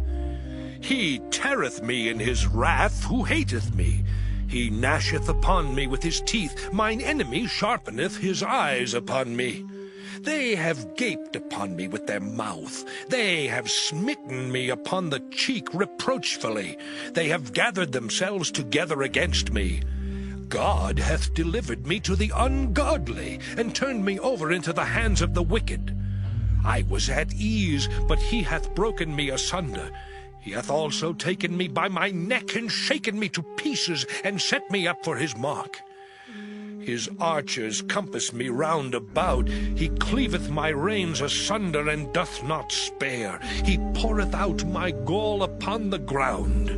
S5: He teareth me in his wrath who hateth me. He gnasheth upon me with his teeth. Mine enemy sharpeneth his eyes upon me. They have gaped upon me with their mouth. They have smitten me upon the cheek reproachfully. They have gathered themselves together against me. God hath delivered me to the ungodly, and turned me over into the hands of the wicked. I was at ease, but he hath broken me asunder. He hath also taken me by my neck, and shaken me to pieces, and set me up for his mark. His archers compass me round about. He cleaveth my reins asunder, and doth not spare. He poureth out my gall upon the ground.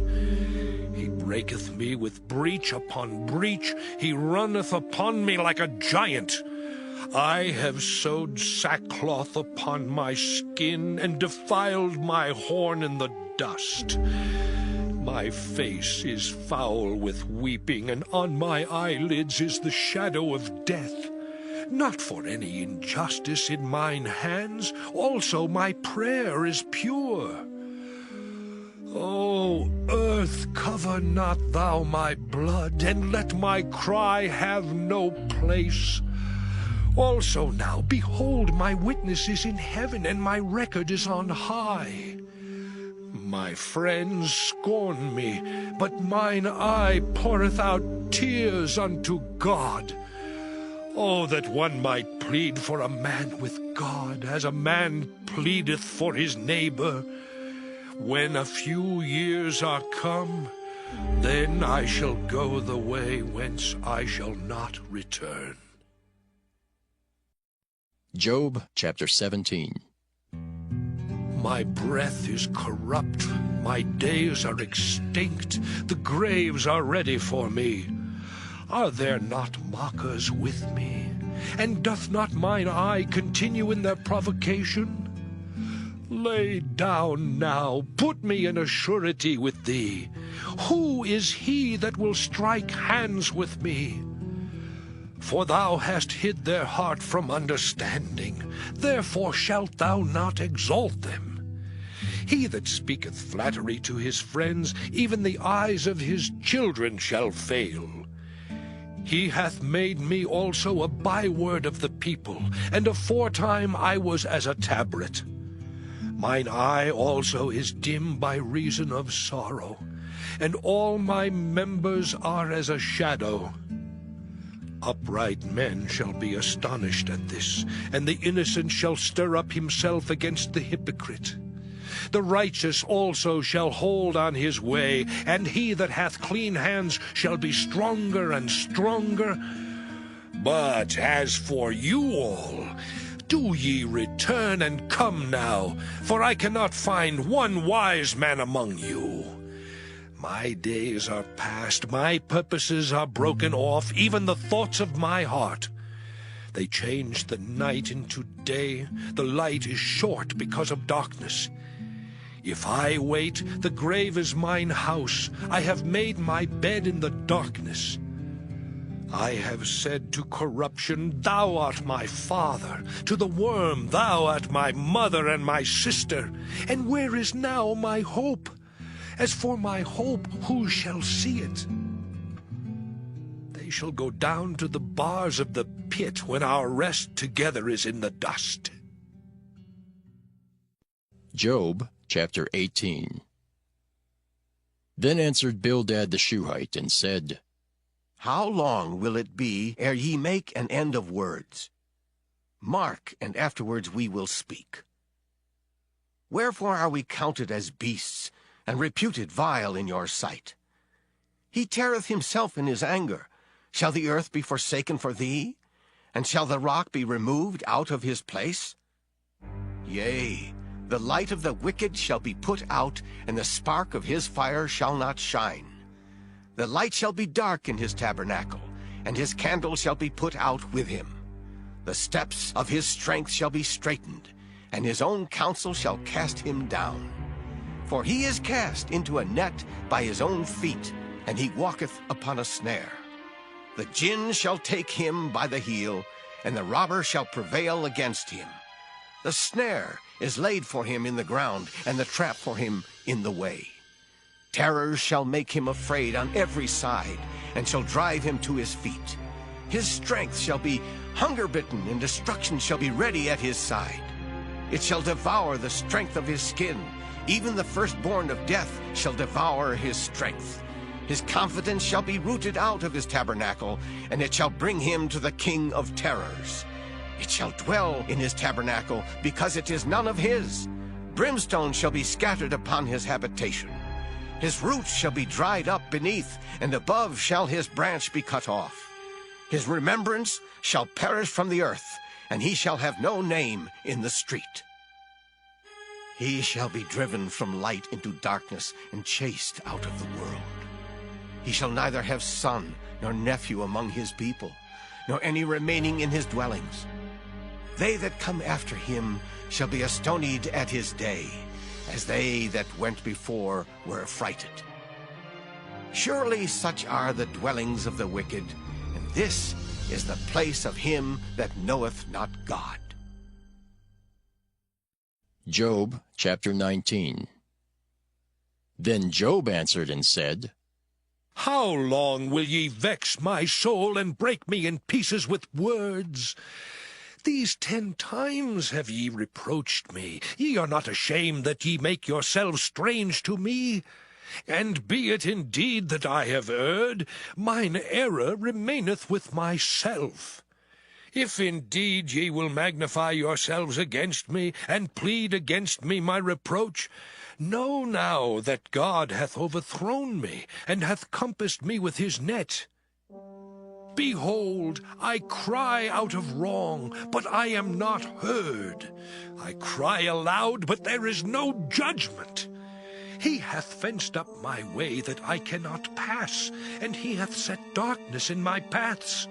S5: He breaketh me with breach upon breach. He runneth upon me like a giant. I have sewed sackcloth upon my skin, and defiled my horn in the dust. My face is foul with weeping, and on my eyelids is the shadow of death. Not for any injustice in mine hands, also my prayer is pure. O earth, cover not thou my blood, and let my cry have no place. Also now, behold, my witness is in heaven, and my record is on high. My friends scorn me, but mine eye poureth out tears unto God. Oh, that one might plead for a man with God, as a man pleadeth for his neighbor. When a few years are come, then I shall go the way whence I shall not return.
S1: Job chapter 17.
S5: My breath is corrupt, my days are extinct, the graves are ready for me. Are there not mockers with me? And doth not mine eye continue in their provocation? Lay down now, put me in a surety with thee. Who is he that will strike hands with me? For thou hast hid their heart from understanding, therefore shalt thou not exalt them. He that speaketh flattery to his friends, even the eyes of his children shall fail. He hath made me also a byword of the people, and aforetime I was as a tabret. Mine eye also is dim by reason of sorrow, and all my members are as a shadow. Upright men shall be astonished at this, and the innocent shall stir up himself against the hypocrite. The righteous also shall hold on his way, and he that hath clean hands shall be stronger and stronger. But as for you all, do ye return and come now, for I cannot find one wise man among you. My days are past, my purposes are broken off, even the thoughts of my heart. They change the night into day, the light is short because of darkness. If I wait, the grave is mine house. I have made my bed in the darkness. I have said to corruption, Thou art my father. To the worm, Thou art my mother and my sister. And where is now my hope? As for my hope, who shall see it? They I shall go down to the bars of the pit when our rest together is in the dust.
S1: Job chapter 18. Then answered Bildad the Shuhite, and said,
S7: How long will it be ere ye make an end of words? Mark, and afterwards we will speak. Wherefore are we counted as beasts, and reputed vile in your sight? He teareth himself in his anger. Shall the earth be forsaken for thee? And shall the rock be removed out of his place? Yea, the light of the wicked shall be put out, and the spark of his fire shall not shine. The light shall be dark in his tabernacle, and his candle shall be put out with him. The steps of his strength shall be straitened, and his own counsel shall cast him down. For he is cast into a net by his own feet, and he walketh upon a snare. The gin shall take him by the heel, and the robber shall prevail against him. The snare is laid for him in the ground, and the trap for him in the way. Terrors shall make him afraid on every side, and shall drive him to his feet. His strength shall be hunger-bitten, and destruction shall be ready at his side. It shall devour the strength of his skin. Even the firstborn of death shall devour his strength. His confidence shall be rooted out of his tabernacle, and it shall bring him to the king of terrors. It shall dwell in his tabernacle, because it is none of his. Brimstone shall be scattered upon his habitation. His roots shall be dried up beneath, and above shall his branch be cut off. His remembrance shall perish from the earth, and he shall have no name in the street. He shall be driven from light into darkness, and chased out of the world. He shall neither have son nor nephew among his people, nor any remaining in his dwellings. They that come after him shall be astonied at his day, as they that went before were affrighted. Surely such are the dwellings of the wicked, and this is the place of him that knoweth not God.
S1: Job chapter 19. Then Job answered and said,
S5: How long will ye vex my soul, and break me in pieces with words? These 10 times have ye reproached me. Ye are not ashamed that ye make yourselves strange to me. And be it indeed that I have erred, mine error remaineth with myself. If indeed ye will magnify yourselves against me, and plead against me my reproach, know now that God hath overthrown me, and hath compassed me with his net. Behold, I cry out of wrong, but I am not heard. I cry aloud, but there is no judgment. He hath fenced up my way that I cannot pass, and he hath set darkness in my paths.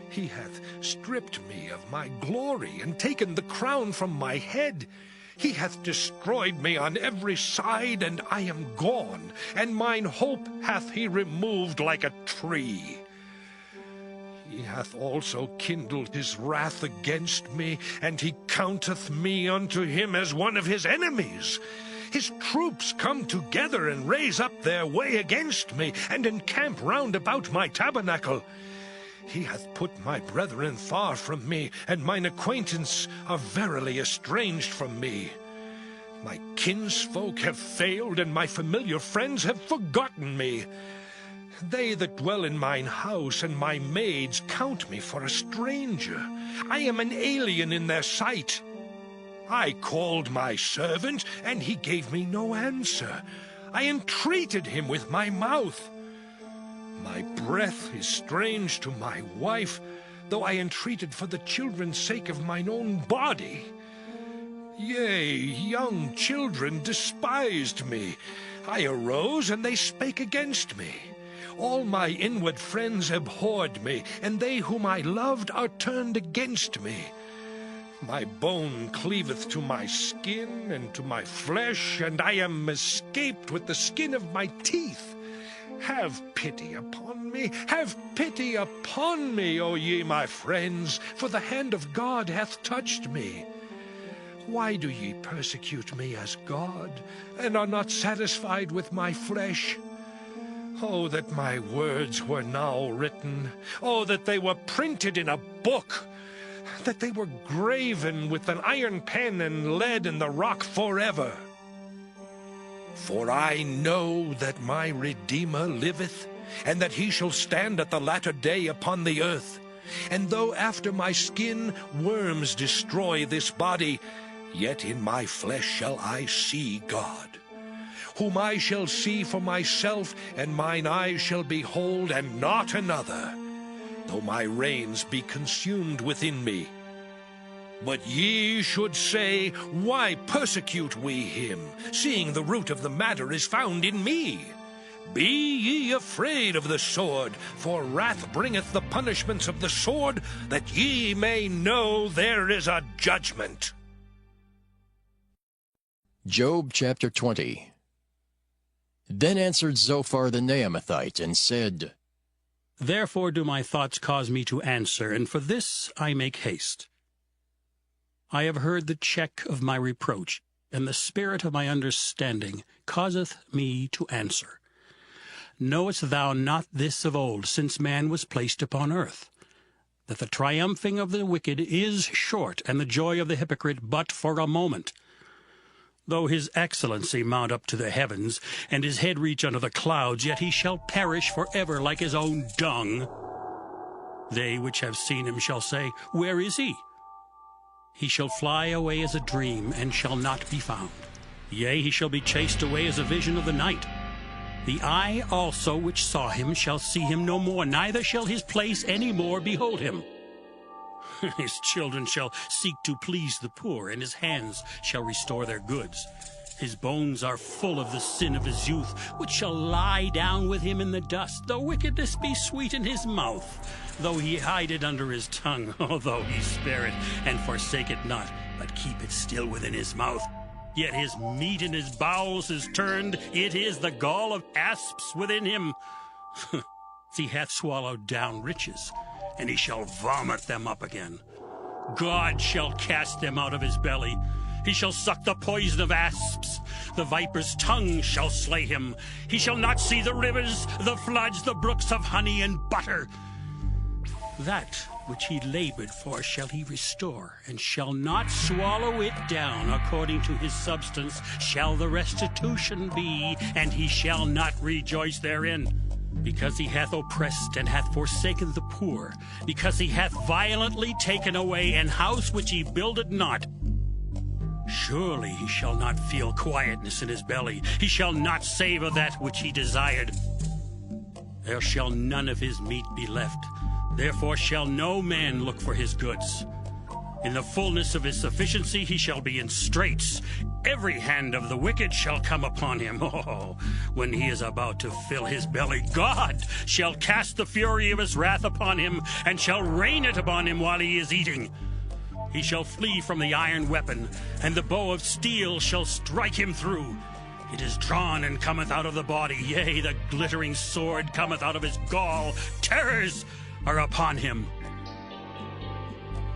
S5: He hath stripped me of my glory, and taken the crown from my head. He hath destroyed me on every side, and I am gone, and mine hope hath he removed like a tree. He hath also kindled his wrath against me, and he counteth me unto him as one of his enemies. His troops come together and raise up their way against me, and encamp round about my tabernacle. He hath put my brethren far from me, and mine acquaintance are verily estranged from me. My kinsfolk have failed, and my familiar friends have forgotten me. They that dwell in mine house and my maids count me for a stranger. I am an alien in their sight. I called my servant, and he gave me no answer. I entreated him with my mouth. My breath is strange to my wife, though I entreated for the children's sake of mine own body. Yea, young children despised me. I arose, and they spake against me. All my inward friends abhorred me, and they whom I loved are turned against me. My bone cleaveth to my skin and to my flesh, and I am escaped with the skin of my teeth. Have pity upon me, have pity upon me, O ye my friends, for the hand of God hath touched me. Why do ye persecute me as God, and are not satisfied with my flesh? Oh, that my words were now written. Oh, that they were printed in a book. That they were graven with an iron pen and lead in the rock forever. For I know that my Redeemer liveth, and that he shall stand at the latter day upon the earth. And though after my skin worms destroy this body, yet in my flesh shall I see God, whom I shall see for myself, and mine eyes shall behold, and not another, though my reins be consumed within me. But ye should say, why persecute we him, seeing the root of the matter is found in me? Be ye afraid of the sword, for wrath bringeth the punishments of the sword, that ye may know there is a judgment.
S1: Job chapter 20. Then answered Zophar the Naamathite, and said,
S8: Therefore do my thoughts cause me to answer, and for this I make haste. I have heard the check of my reproach, and the spirit of my understanding causeth me to answer. Knowest thou not this of old, since man was placed upon earth, that the triumphing of the wicked is short, and the joy of the hypocrite but for a moment? Though his excellency mount up to the heavens, and his head reach unto the clouds, yet he shall perish forever like his own dung. They which have seen him shall say, Where is he? He shall fly away as a dream, and shall not be found. Yea, he shall be chased away as a vision of the night. The eye also which saw him shall see him no more, neither shall his place any more behold him. His children shall seek to please the poor, and his hands shall restore their goods. His bones are full of the sin of his youth, which shall lie down with him in the dust, though wickedness be sweet in his mouth, though he hide it under his tongue, although he spare it, and forsake it not, but keep it still within his mouth. Yet his meat in his bowels is turned, it is the gall of asps within him. He hath swallowed down riches, and he shall vomit them up again. God shall cast them out of his belly. He shall suck the poison of asps. The viper's tongue shall slay him. He shall not see the rivers, the floods, the brooks of honey and butter. That which he labored for shall he restore, and shall not swallow it down. According to his substance shall the restitution be, and he shall not rejoice therein. Because he hath oppressed and hath forsaken the poor, because he hath violently taken away an house which he builded not. Surely he shall not feel quietness in his belly. He shall not savor that which he desired. There shall none of his meat be left. Therefore shall no man look for his goods. In the fullness of his sufficiency he shall be in straits. Every hand of the wicked shall come upon him. Oh, when he is about to fill his belly, God shall cast the fury of his wrath upon him, and shall rain it upon him while he is eating. He shall flee from the iron weapon, and the bow of steel shall strike him through. It is drawn and cometh out of the body, yea, the glittering sword cometh out of his gall. Terrors are upon him.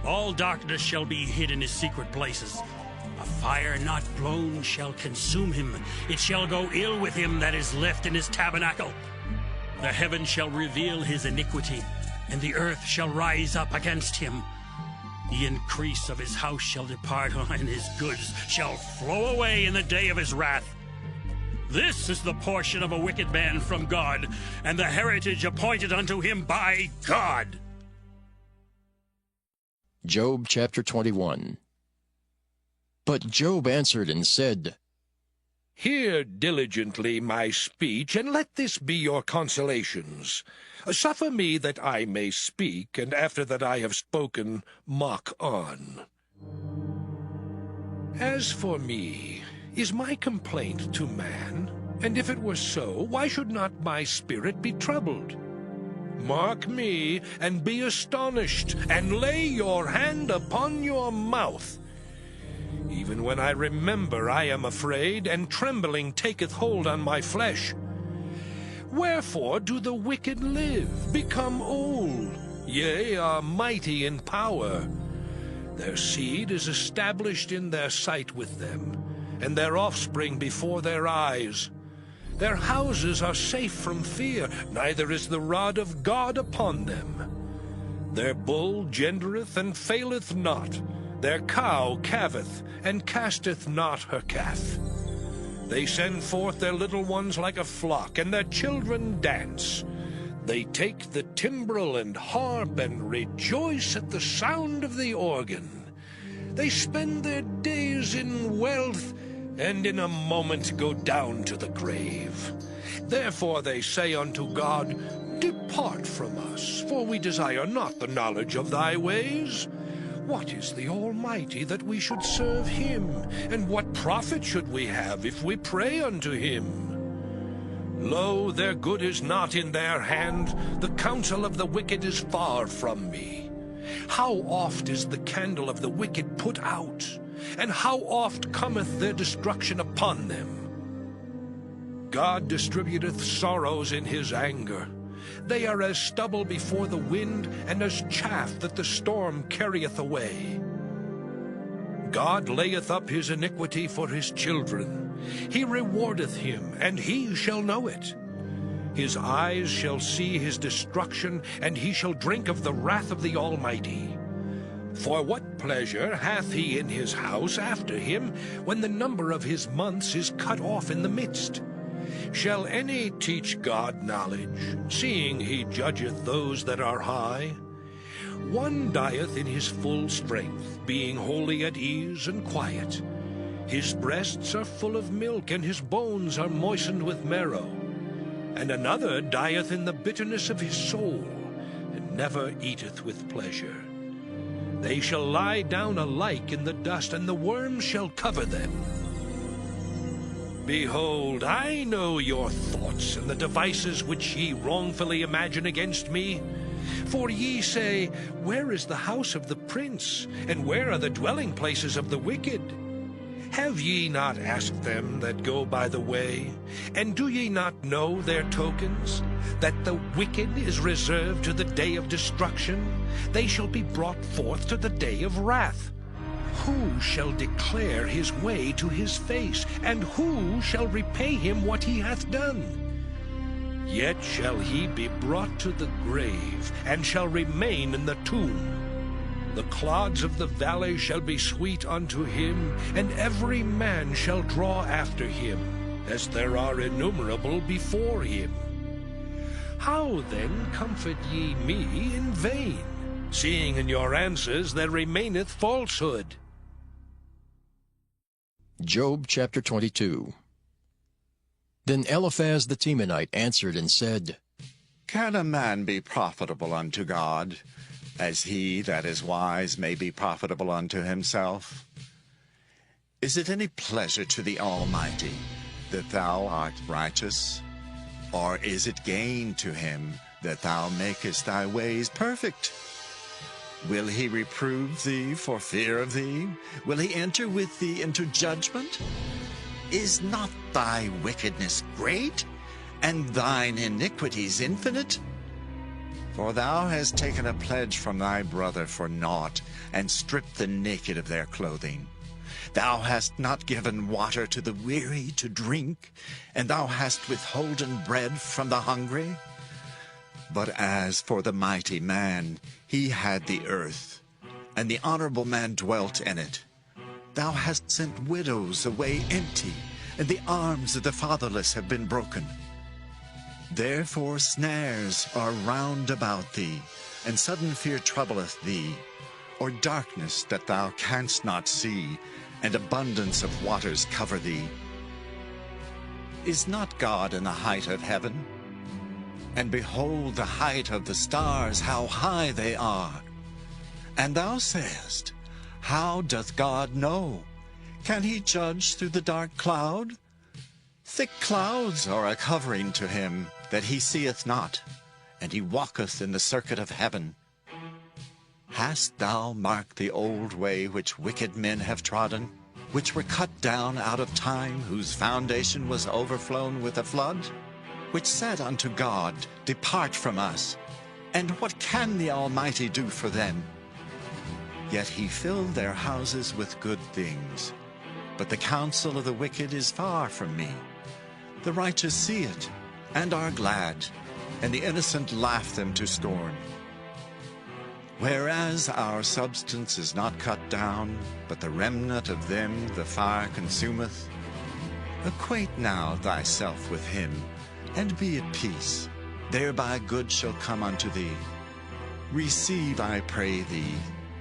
S8: All darkness shall be hid in his secret places. A fire not blown shall consume him. It shall go ill with him that is left in his tabernacle. The heaven shall reveal his iniquity, and the earth shall rise up against him. The increase of his house shall depart, and his goods shall flow away in the day of his wrath. This is the portion of a wicked man from God, and the heritage appointed unto him by God.
S1: Job chapter 21. But Job answered and said,
S5: Hear diligently my speech, and let this be your consolations. Suffer me that I may speak, and after that I have spoken, mock on. As for me, is my complaint to man? And if it were so, why should not my spirit be troubled? Mark me, and be astonished, and lay your hand upon your mouth. Even when I remember, I am afraid, and trembling taketh hold on my flesh. Wherefore do the wicked live, become old, yea, are mighty in power? Their seed is established in their sight with them, and their offspring before their eyes. Their houses are safe from fear, neither is the rod of God upon them. Their bull gendereth and faileth not. Their cow calveth, and casteth not her calf. They send forth their little ones like a flock, and their children dance. They take the timbrel and harp, and rejoice at the sound of the organ. They spend their days in wealth, and in a moment go down to the grave. Therefore they say unto God, Depart from us, for we desire not the knowledge of thy ways. What is the Almighty that we should serve him? And what profit should we have if we pray unto him? Lo, their good is not in their hand, the counsel of the wicked is far from me. How oft is the candle of the wicked put out, and how oft cometh their destruction upon them? God distributeth sorrows in his anger. They are as stubble before the wind, and as chaff that the storm carrieth away. God layeth up his iniquity for his children. He rewardeth him, and he shall know it. His eyes shall see his destruction, and he shall drink of the wrath of the Almighty. For what pleasure hath he in his house after him, when the number of his months is cut off in the midst? Shall any teach God knowledge, seeing he judgeth those that are high? One dieth in his full strength, being wholly at ease and quiet. His breasts are full of milk, and his bones are moistened with marrow. And another dieth in the bitterness of his soul, and never eateth with pleasure. They shall lie down alike in the dust, and the worms shall cover them. Behold, I know your thoughts, and the devices which ye wrongfully imagine against me. For ye say, Where is the house of the prince, and where are the dwelling places of the wicked? Have ye not asked them that go by the way? And do ye not know their tokens? That the wicked is reserved to the day of destruction? They shall be brought forth to the day of wrath. Who shall declare his way to his face? And who shall repay him what he hath done? Yet shall he be brought to the grave, and shall remain in the tomb. The clods of the valley shall be sweet unto him, and every man shall draw after him, as there are innumerable before him. How then comfort ye me in vain, seeing in your answers there remaineth falsehood?
S1: Job chapter 22. Then Eliphaz the Temanite answered and said,
S6: Can a man be profitable unto God, as he that is wise may be profitable unto himself? Is it any pleasure to the Almighty that thou art righteous? Or is it gain to him that thou makest thy ways perfect? Will he reprove thee for fear of thee? Will he enter with thee into judgment? Is not thy wickedness great, and thine iniquities infinite? For thou hast taken a pledge from thy brother for naught, and stripped the naked of their clothing. Thou hast not given water to the weary to drink, and thou hast withholden bread from the hungry. But as for the mighty man, he had the earth, and the honorable man dwelt in it. Thou hast sent widows away empty, and the arms of the fatherless have been broken. Therefore snares are round about thee, and sudden fear troubleth thee, or darkness that thou canst not see, and abundance of waters cover thee. Is not God in the height of heaven? And behold the height of the stars, how high they are. And thou sayest, How doth God know? Can he judge through the dark cloud? Thick clouds are a covering to him, that he seeth not, and he walketh in the circuit of heaven. Hast thou marked the old way which wicked men have trodden, which were cut down out of time, whose foundation was overflown with a flood? Which said unto God, Depart from us. And what can the Almighty do for them? Yet he filled their houses with good things. But the counsel of the wicked is far from me. The righteous see it, and are glad, and the innocent laugh them to scorn. Whereas our substance is not cut down, but the remnant of them the fire consumeth, acquaint now thyself with him, and be at peace. Thereby good shall come unto thee. Receive, I pray thee,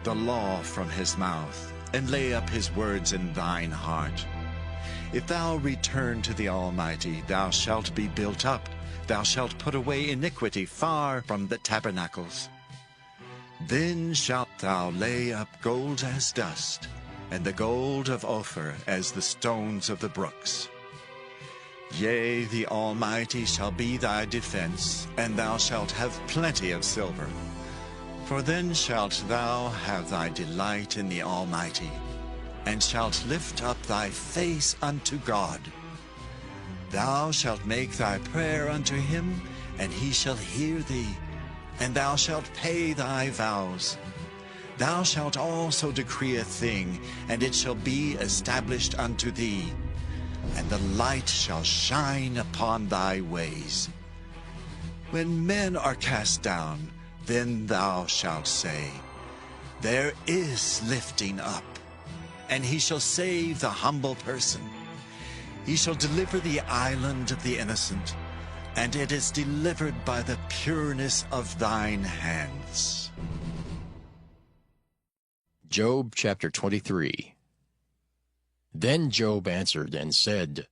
S6: the law from his mouth, and lay up his words in thine heart. If thou return to the Almighty, thou shalt be built up. Thou shalt put away iniquity far from the tabernacles. Then shalt thou lay up gold as dust, and the gold of Ophir as the stones of the brooks. Yea, the Almighty shall be thy defense, and thou shalt have plenty of silver. For then shalt thou have thy delight in the Almighty, and shalt lift up thy face unto God. Thou shalt make thy prayer unto him, and he shall hear thee, and thou shalt pay thy vows. Thou shalt also decree a thing, and it shall be established unto thee, and the light shall shine upon thy ways. When men are cast down, then thou shalt say, there is lifting up, and he shall save the humble person. He shall deliver the island of the innocent, and it is delivered by the pureness of thine hands.
S1: Job chapter 23. Then Job answered and said,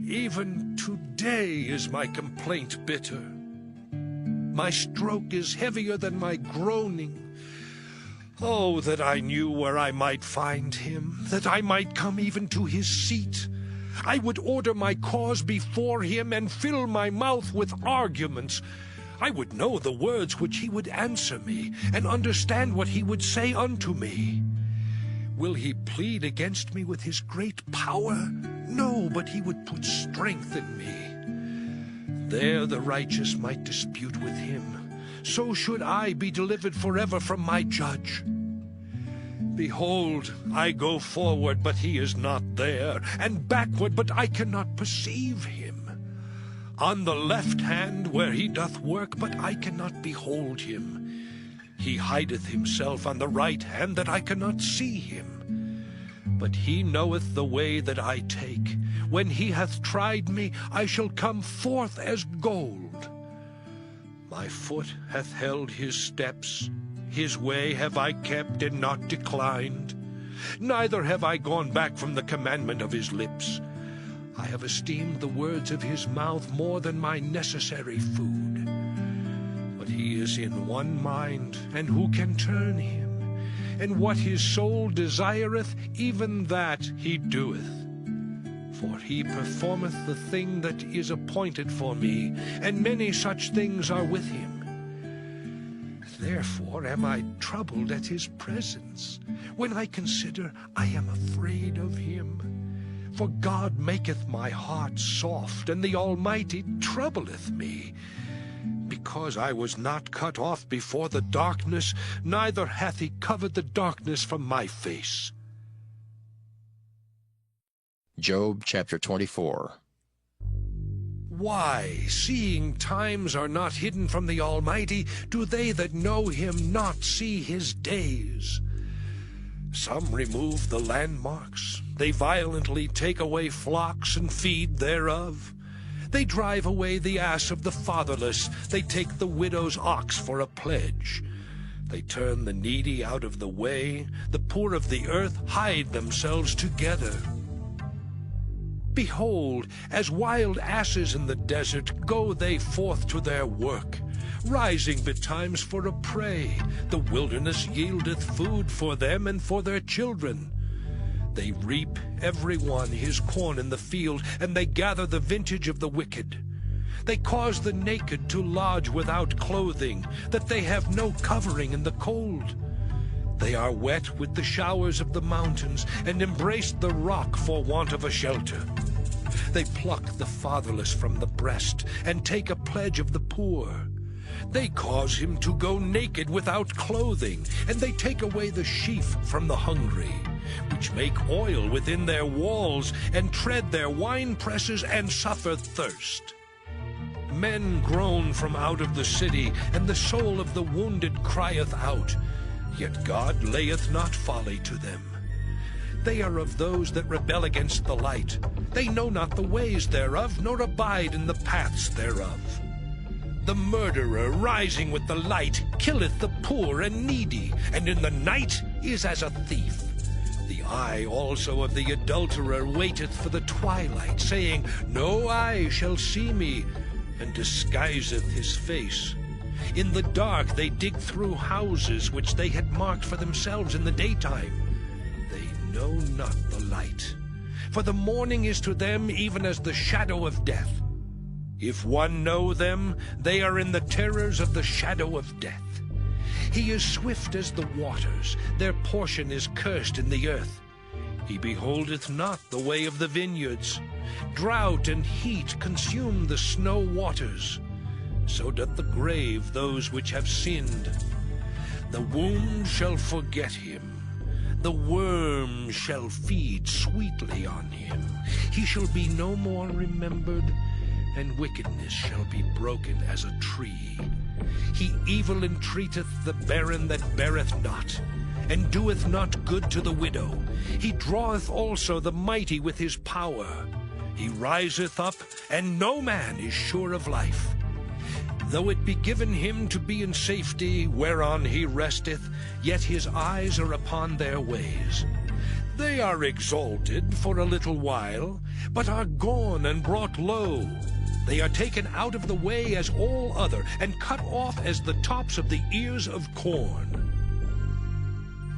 S5: Even today is my complaint bitter. My stroke is heavier than my groaning. Oh, that I knew where I might find him, that I might come even to his seat. I would order my cause before him and fill my mouth with arguments. I would know the words which he would answer me, and understand what he would say unto me. Will he plead against me with his great power? No, but he would put strength in me. There the righteous might dispute with him. So should I be delivered forever from my judge. Behold, I go forward, but he is not there, and backward, but I cannot perceive him. On the left hand where he doth work, but I cannot behold him. He hideth himself on the right hand, that I cannot see him. But he knoweth the way that I take. When he hath tried me, I shall come forth as gold. My foot hath held his steps. His way have I kept and not declined. Neither have I gone back from the commandment of his lips. I have esteemed the words of his mouth more than my necessary food. But he is in one mind, and who can turn him? And what his soul desireth, even that he doeth. For he performeth the thing that is appointed for me, and many such things are with him. Therefore am I troubled at his presence. When I consider, I am afraid of him. For God maketh my heart soft, and the Almighty troubleth me. Because I was not cut off before the darkness, neither hath he covered the darkness from my face.
S1: Job chapter 24.
S5: Why, seeing times are not hidden from the Almighty, do they that know him not see his days? Some remove the landmarks. They violently take away flocks and feed thereof. They drive away the ass of the fatherless. They take the widow's ox for a pledge. They turn the needy out of the way. The poor of the earth hide themselves together. Behold, as wild asses in the desert go they forth to their work, rising betimes for a prey. The wilderness yieldeth food for them and for their children. They reap every one his corn in the field, and they gather the vintage of the wicked. They cause the naked to lodge without clothing, that they have no covering in the cold. They are wet with the showers of the mountains, and embrace the rock for want of a shelter. They pluck the fatherless from the breast, and take a pledge of the poor. They cause him to go naked without clothing, and they take away the sheaf from the hungry. which make oil within their walls, and tread their wine presses, and suffer thirst. Men groan from out of the city, and the soul of the wounded crieth out. Yet God layeth not folly to them. They are of those that rebel against the light. They know not the ways thereof, nor abide in the paths thereof. The murderer, rising with the light, killeth the poor and needy, and in the night is as a thief. The eye also of the adulterer waiteth for the twilight, saying, No eye shall see me, and disguiseth his face. In the dark they dig through houses which they had marked for themselves in the daytime. They know not the light, for the morning is to them even as the shadow of death. If one know them, they are in the terrors of the shadow of death. He is swift as the waters, their portion is cursed in the earth. He beholdeth not the way of the vineyards. Drought and heat consume the snow waters. So doth the grave those which have sinned. The womb shall forget him. The worm shall feed sweetly on him. He shall be no more remembered, and wickedness shall be broken as a tree. He evil entreateth the barren that beareth not, and doeth not good to the widow. He draweth also the mighty with his power. He riseth up, and no man is sure of life. Though it be given him to be in safety, whereon he resteth, yet his eyes are upon their ways. They are exalted for a little while, but are gone and brought low. They are taken out of the way as all other, and cut off as the tops of the ears of corn.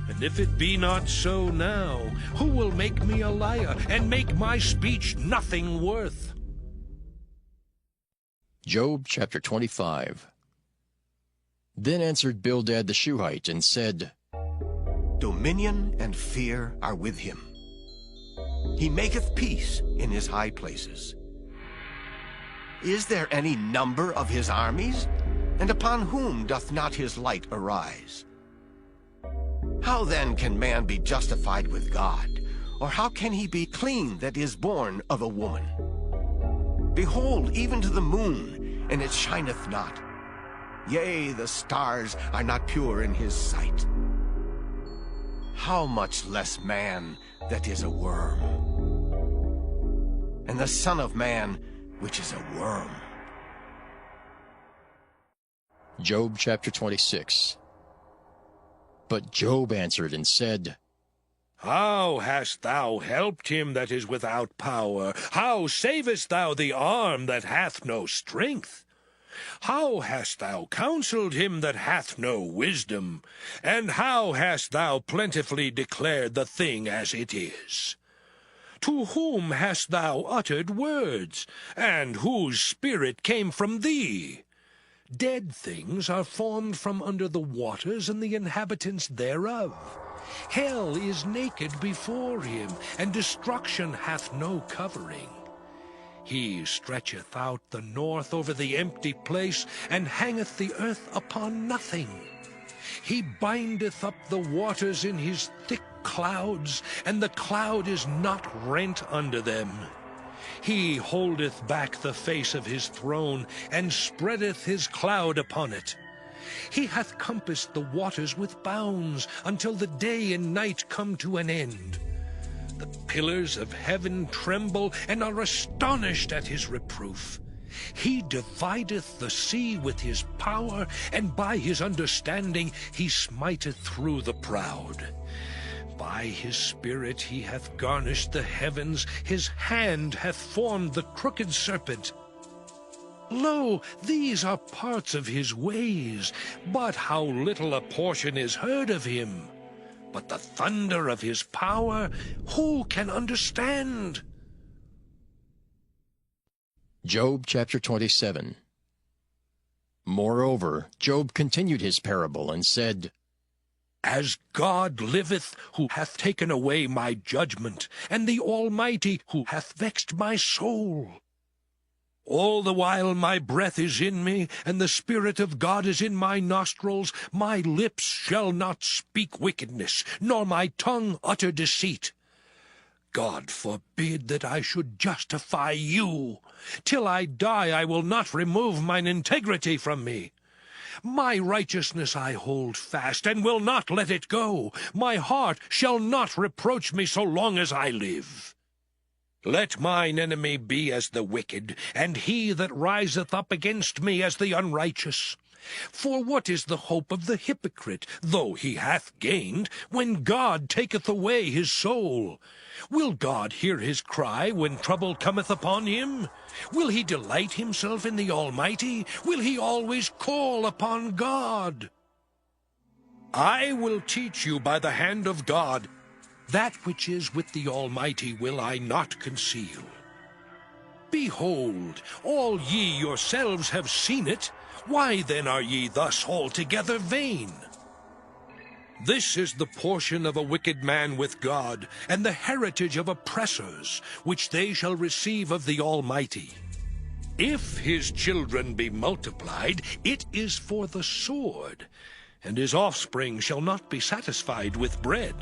S5: And if it be not so now, who will make me a liar, and make my speech nothing worth?
S1: Job chapter 25. Then answered Bildad the Shuhite, and said,
S7: Dominion and fear are with him. He maketh peace in his high places. Is there any number of his armies? And upon whom doth not his light arise? How then can man be justified with God? Or how can he be clean that is born of a woman? Behold, even to the moon, and it shineth not. Yea, the stars are not pure in his sight. How much less man that is a worm? And the Son of Man, which is a worm.
S1: Job chapter 26. But Job answered and said,
S5: How hast thou helped him that is without power? How savest thou the arm that hath no strength? How hast thou counseled him that hath no wisdom? And how hast thou plentifully declared the thing as it is? To whom hast thou uttered words, and whose spirit came from thee? Dead things are formed from under the waters, and the inhabitants thereof. Hell is naked before him, and destruction hath no covering. He stretcheth out the north over the empty place, and hangeth the earth upon nothing. He bindeth up the waters in his thick clouds, and the cloud is not rent under them. He holdeth back the face of his throne, and spreadeth his cloud upon it. He hath compassed the waters with bounds, until the day and night come to an end. The pillars of heaven tremble, and are astonished at his reproof. He divideth the sea with his power, and by his understanding he smiteth through the proud. By his spirit he hath garnished the heavens, his hand hath formed the crooked serpent. Lo, these are parts of his ways, but how little a portion is heard of him. But the thunder of his power, who can understand?
S1: Job chapter 27. Moreover, Job continued his parable, and said,
S5: As God liveth, who hath taken away my judgment, and the Almighty, who hath vexed my soul. All the while my breath is in me, and the Spirit of God is in my nostrils, my lips shall not speak wickedness, nor my tongue utter deceit. God forbid that I should justify you. Till I die I will not remove mine integrity from me. My righteousness I hold fast, and will not let it go. My heart shall not reproach me so long as I live. Let mine enemy be as the wicked, and he that riseth up against me as the unrighteous. For what is the hope of the hypocrite, though he hath gained, when God taketh away his soul? Will God hear his cry when trouble cometh upon him? Will he delight himself in the Almighty? Will he always call upon God? I will teach you by the hand of God. That which is with the Almighty will I not conceal. Behold, all ye yourselves have seen it. Why then are ye thus altogether vain? This is the portion of a wicked man with God, and the heritage of oppressors, which they shall receive of the Almighty. If his children be multiplied, it is for the sword, and his offspring shall not be satisfied with bread.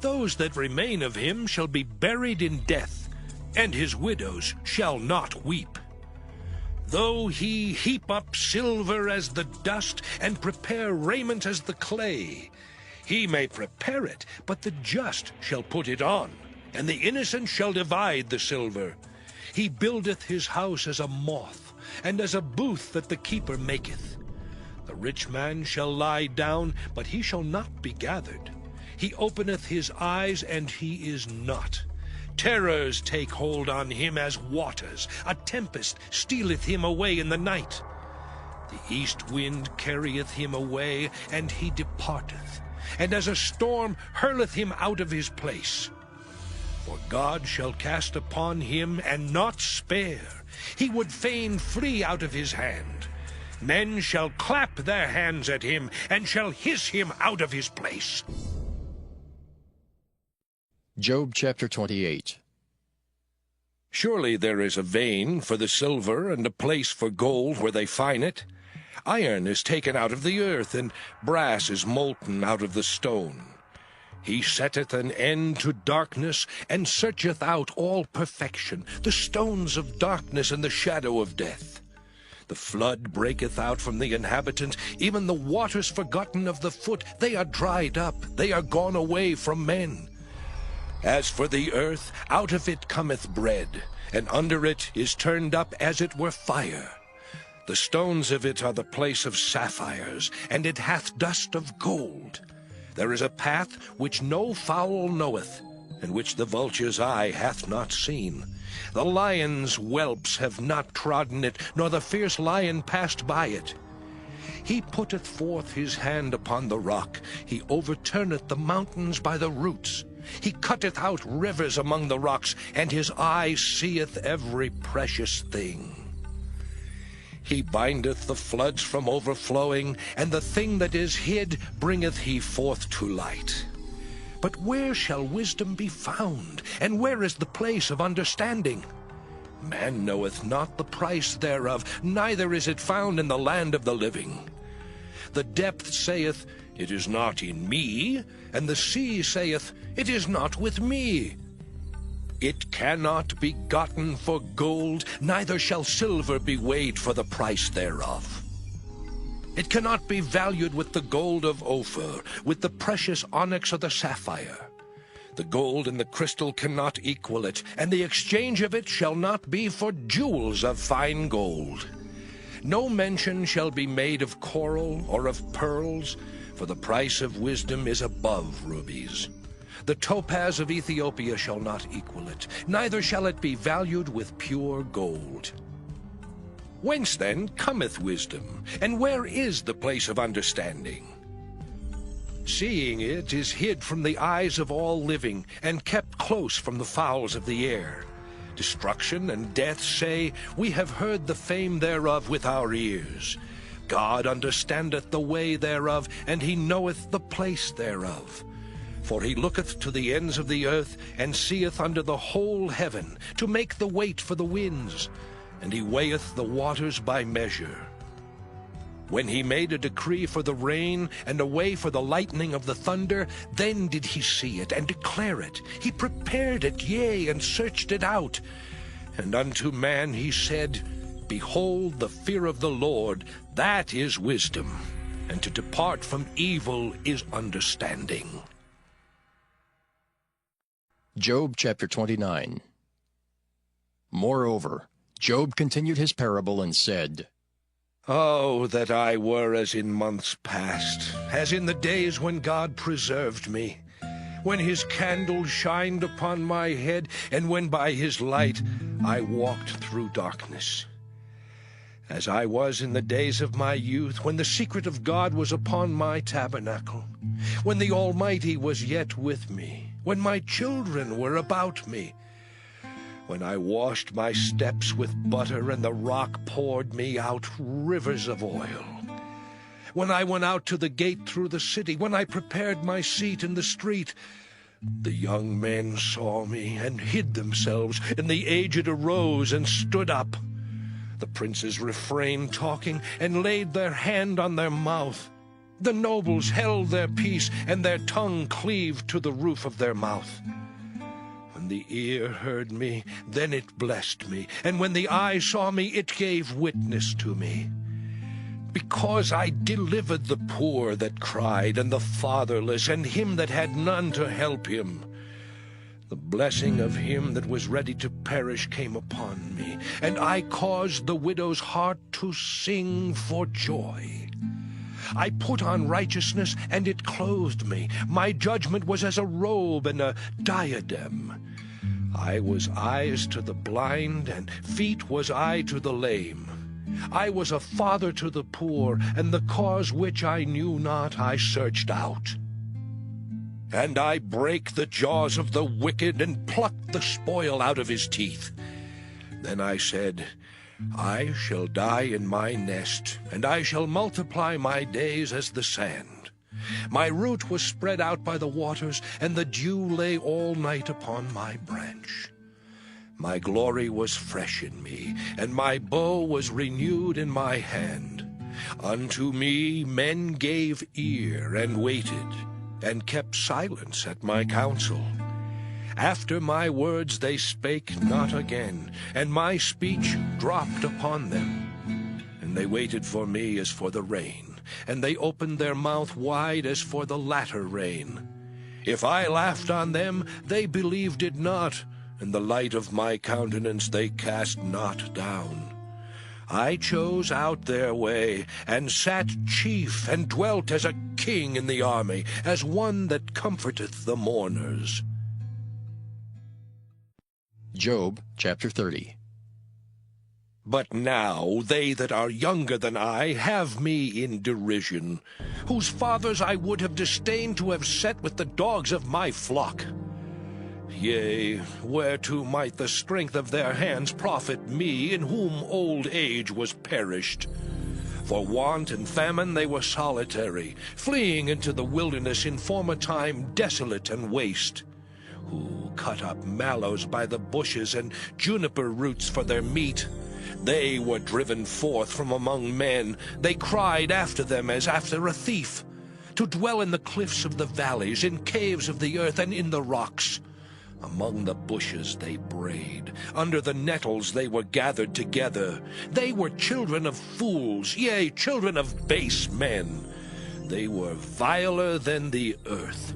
S5: Those that remain of him shall be buried in death, and his widows shall not weep. Though he heap up silver as the dust, and prepare raiment as the clay, he may prepare it, but the just shall put it on, and the innocent shall divide the silver. He buildeth his house as a moth, and as a booth that the keeper maketh. The rich man shall lie down, but he shall not be gathered. He openeth his eyes, and he is not. Terrors take hold on him as waters. A tempest stealeth him away in the night. The east wind carrieth him away, and he departeth, and as a storm hurleth him out of his place. For God shall cast upon him, and not spare. He would fain flee out of his hand. Men shall clap their hands at him, and shall hiss him out of his place.
S1: Job chapter 28.
S5: Surely there is a vein for the silver, and a place for gold where they fine it. Iron is taken out of the earth, and brass is molten out of the stone. He setteth an end to darkness, and searcheth out all perfection, the stones of darkness and the shadow of death. The flood breaketh out from the inhabitant, even the waters forgotten of the foot. They are dried up, they are gone away from men. As for the earth, out of it cometh bread, and under it is turned up as it were fire. The stones of it are the place of sapphires, and it hath dust of gold. There is a path which no fowl knoweth, and which the vulture's eye hath not seen. The lion's whelps have not trodden it, nor the fierce lion passed by it. He putteth forth his hand upon the rock. He overturneth the mountains by the roots. He cutteth out rivers among the rocks, and his eye seeth every precious thing. He bindeth the floods from overflowing, and the thing that is hid bringeth he forth to light. But where shall wisdom be found, and where is the place of understanding? Man knoweth not the price thereof, neither is it found in the land of the living. The depth saith, It is not in me, and the sea saith, It is not with me. It cannot be gotten for gold, neither shall silver be weighed for the price thereof. It cannot be valued with the gold of Ophir, with the precious onyx or the sapphire. The gold and the crystal cannot equal it, and the exchange of it shall not be for jewels of fine gold. No mention shall be made of coral or of pearls, for the price of wisdom is above rubies. The topaz of Ethiopia shall not equal it, neither shall it be valued with pure gold. Whence then cometh wisdom, and where is the place of understanding? Seeing it is hid from the eyes of all living, and kept close from the fowls of the air. Destruction and death say, We have heard the fame thereof with our ears. God understandeth the way thereof, and he knoweth the place thereof. For he looketh to the ends of the earth, and seeth under the whole heaven, to make the weight for the winds. and he weigheth the waters by measure. When he made a decree for the rain, and a way for the lightning of the thunder, then did he see it, and declare it. He prepared it, yea, and searched it out. And unto man he said, Behold, the fear of the Lord, that is wisdom, and to depart from evil is understanding.
S1: Job chapter 29. Moreover, Job continued his parable and said,
S5: Oh, that I were as in months past, as in the days when God preserved me, when his candle shined upon my head, and when by his light I walked through darkness. As I was in the days of my youth, when the secret of God was upon my tabernacle, when the Almighty was yet with me, when my children were about me, when I washed my steps with butter, and the rock poured me out rivers of oil, when I went out to the gate through the city, when I prepared my seat in the street, the young men saw me and hid themselves, and the aged arose and stood up. The princes refrained talking, and laid their hand on their mouth. The nobles held their peace, and their tongue cleaved to the roof of their mouth. When the ear heard me, then it blessed me, and when the eye saw me, it gave witness to me. Because I delivered the poor that cried, and the fatherless, and him that had none to help him. The blessing of him that was ready to perish came upon me, and I caused the widow's heart to sing for joy. I put on righteousness, and it clothed me. My judgment was as a robe and a diadem. I was eyes to the blind, and feet was I to the lame. I was a father to the poor, and the cause which I knew not I searched out. And I brake the jaws of the wicked, and plucked the spoil out of his teeth. Then I said, I shall die in my nest, and I shall multiply my days as the sand. My root was spread out by the waters, and the dew lay all night upon my branch. My glory was fresh in me, and my bow was renewed in my hand. Unto me men gave ear, and waited, and kept silence at my counsel. After my words they spake not again, and my speech dropped upon them. And they waited for me as for the rain, and they opened their mouth wide as for the latter rain. If I laughed on them, they believed it not, and the light of my countenance they cast not down. I chose out their way, and sat chief, and dwelt as a king in the army, as one that comforteth the mourners.
S1: Job chapter 30.
S5: But now they that are younger than I have me in derision, whose fathers I would have disdained to have set with the dogs of my flock. Yea, whereto might the strength of their hands profit me, in whom old age was perished? For want and famine they were solitary, fleeing into the wilderness in former time desolate and waste, who cut up mallows by the bushes and juniper roots for their meat. They were driven forth from among men. They cried after them as after a thief, to dwell in the cliffs of the valleys, in caves of the earth, and in the rocks. Among the bushes they brayed, under the nettles they were gathered together. They were children of fools, yea, children of base men. They were viler than the earth.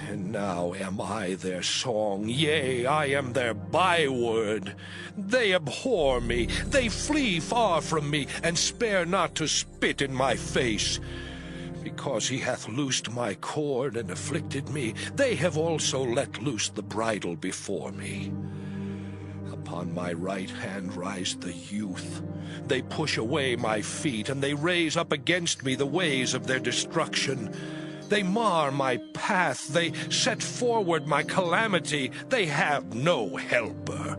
S5: And now am I their song, yea, I am their byword. They abhor me, they flee far from me, and spare not to spit in my face. Because he hath loosed my cord and afflicted me, they have also let loose the bridle before me. Upon my right hand rise the youth. They push away my feet, and they raise up against me the ways of their destruction. They mar my path, they set forward my calamity. They have no helper.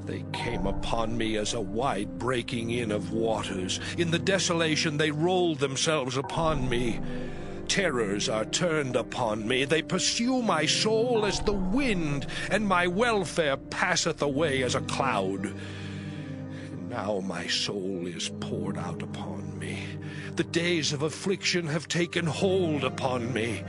S5: They came upon me as a wide breaking in of waters. In the desolation they rolled themselves upon me. Terrors are turned upon me. They pursue my soul as the wind, and my welfare passeth away as a cloud. Now my soul is poured out upon me. The days of affliction have taken hold upon me.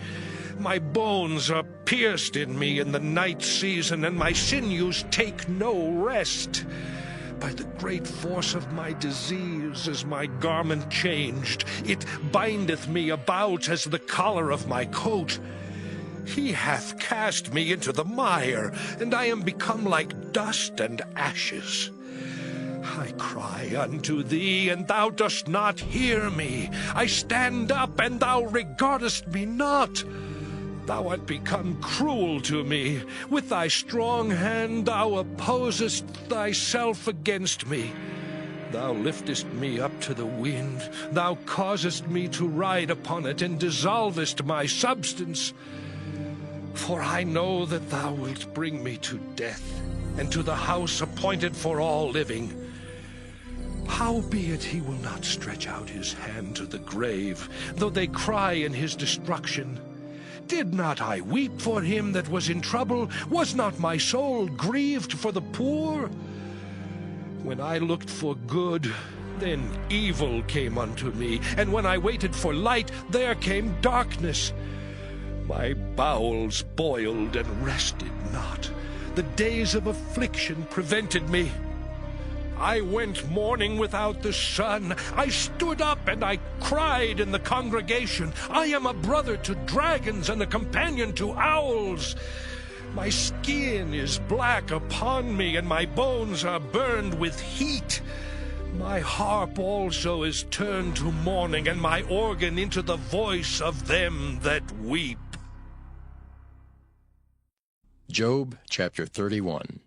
S5: My bones are pierced in me in the night season, and my sinews take no rest. By the great force of my disease is my garment changed. It bindeth me about as the collar of my coat. He hath cast me into the mire, and I am become like dust and ashes. I cry unto thee, and thou dost not hear me. I stand up, and thou regardest me not. Thou art become cruel to me. With thy strong hand thou opposest thyself against me. Thou liftest me up to the wind. Thou causest me to ride upon it, and dissolvest my substance. For I know that thou wilt bring me to death, and to the house appointed for all living. Howbeit he will not stretch out his hand to the grave, though they cry in his destruction. Did not I weep for him that was in trouble? Was not my soul grieved for the poor? When I looked for good, then evil came unto me, and when I waited for light, there came darkness. My bowels boiled and rested not. The days of affliction prevented me. I went mourning without the sun. I stood up and I cried in the congregation. I am a brother to dragons and a companion to owls. My skin is black upon me, and my bones are burned with heat. My harp also is turned to mourning, and my organ into the voice of them that weep.
S1: Job chapter 31.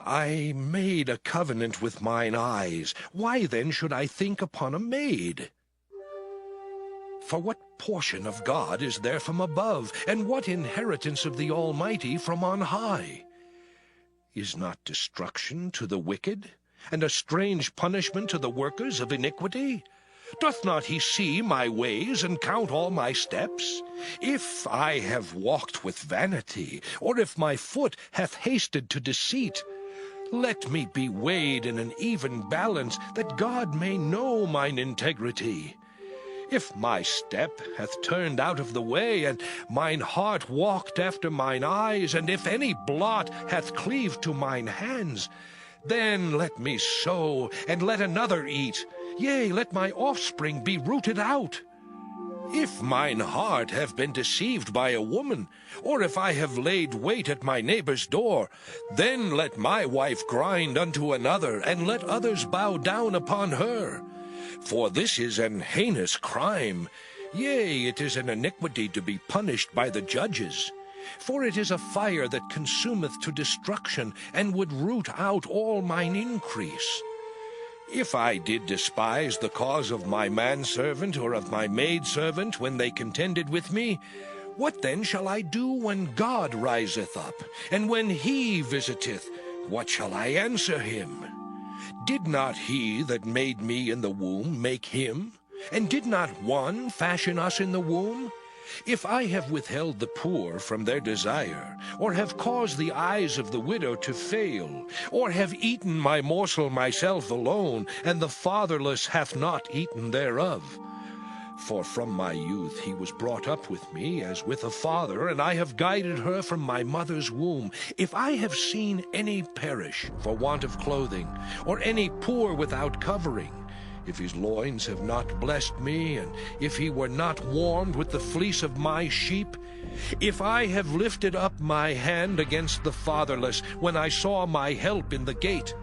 S5: I made a covenant with mine eyes. Why then should I think upon a maid? For what portion of God is there from above, and what inheritance of the Almighty from on high? Is not destruction to the wicked, and a strange punishment to the workers of iniquity? Doth not he see my ways, and count all my steps? If I have walked with vanity, or if my foot hath hasted to deceit, let me be weighed in an even balance, that God may know mine integrity. If my step hath turned out of the way, and mine heart walked after mine eyes, and if any blot hath cleaved to mine hands, then let me sow, and let another eat. Yea, let my offspring be rooted out. If mine heart have been deceived by a woman, or if I have laid wait at my neighbor's door, then let my wife grind unto another, and let others bow down upon her. For this is an heinous crime. Yea, it is an iniquity to be punished by the judges. For it is a fire that consumeth to destruction, and would root out all mine increase. If I did despise the cause of my manservant or of my maidservant when they contended with me, what then shall I do when God riseth up, and when he visiteth? What shall I answer him? Did not he that made me in the womb make him? And did not one fashion us in the womb? If I have withheld the poor from their desire, or have caused the eyes of the widow to fail, or have eaten my morsel myself alone, and the fatherless hath not eaten thereof. For from my youth he was brought up with me as with a father, and I have guided her from my mother's womb. If I have seen any perish for want of clothing, or any poor without covering, if his loins have not blessed me, and if he were not warmed with the fleece of my sheep, if I have lifted up my hand against the fatherless, when I saw my help in the gate,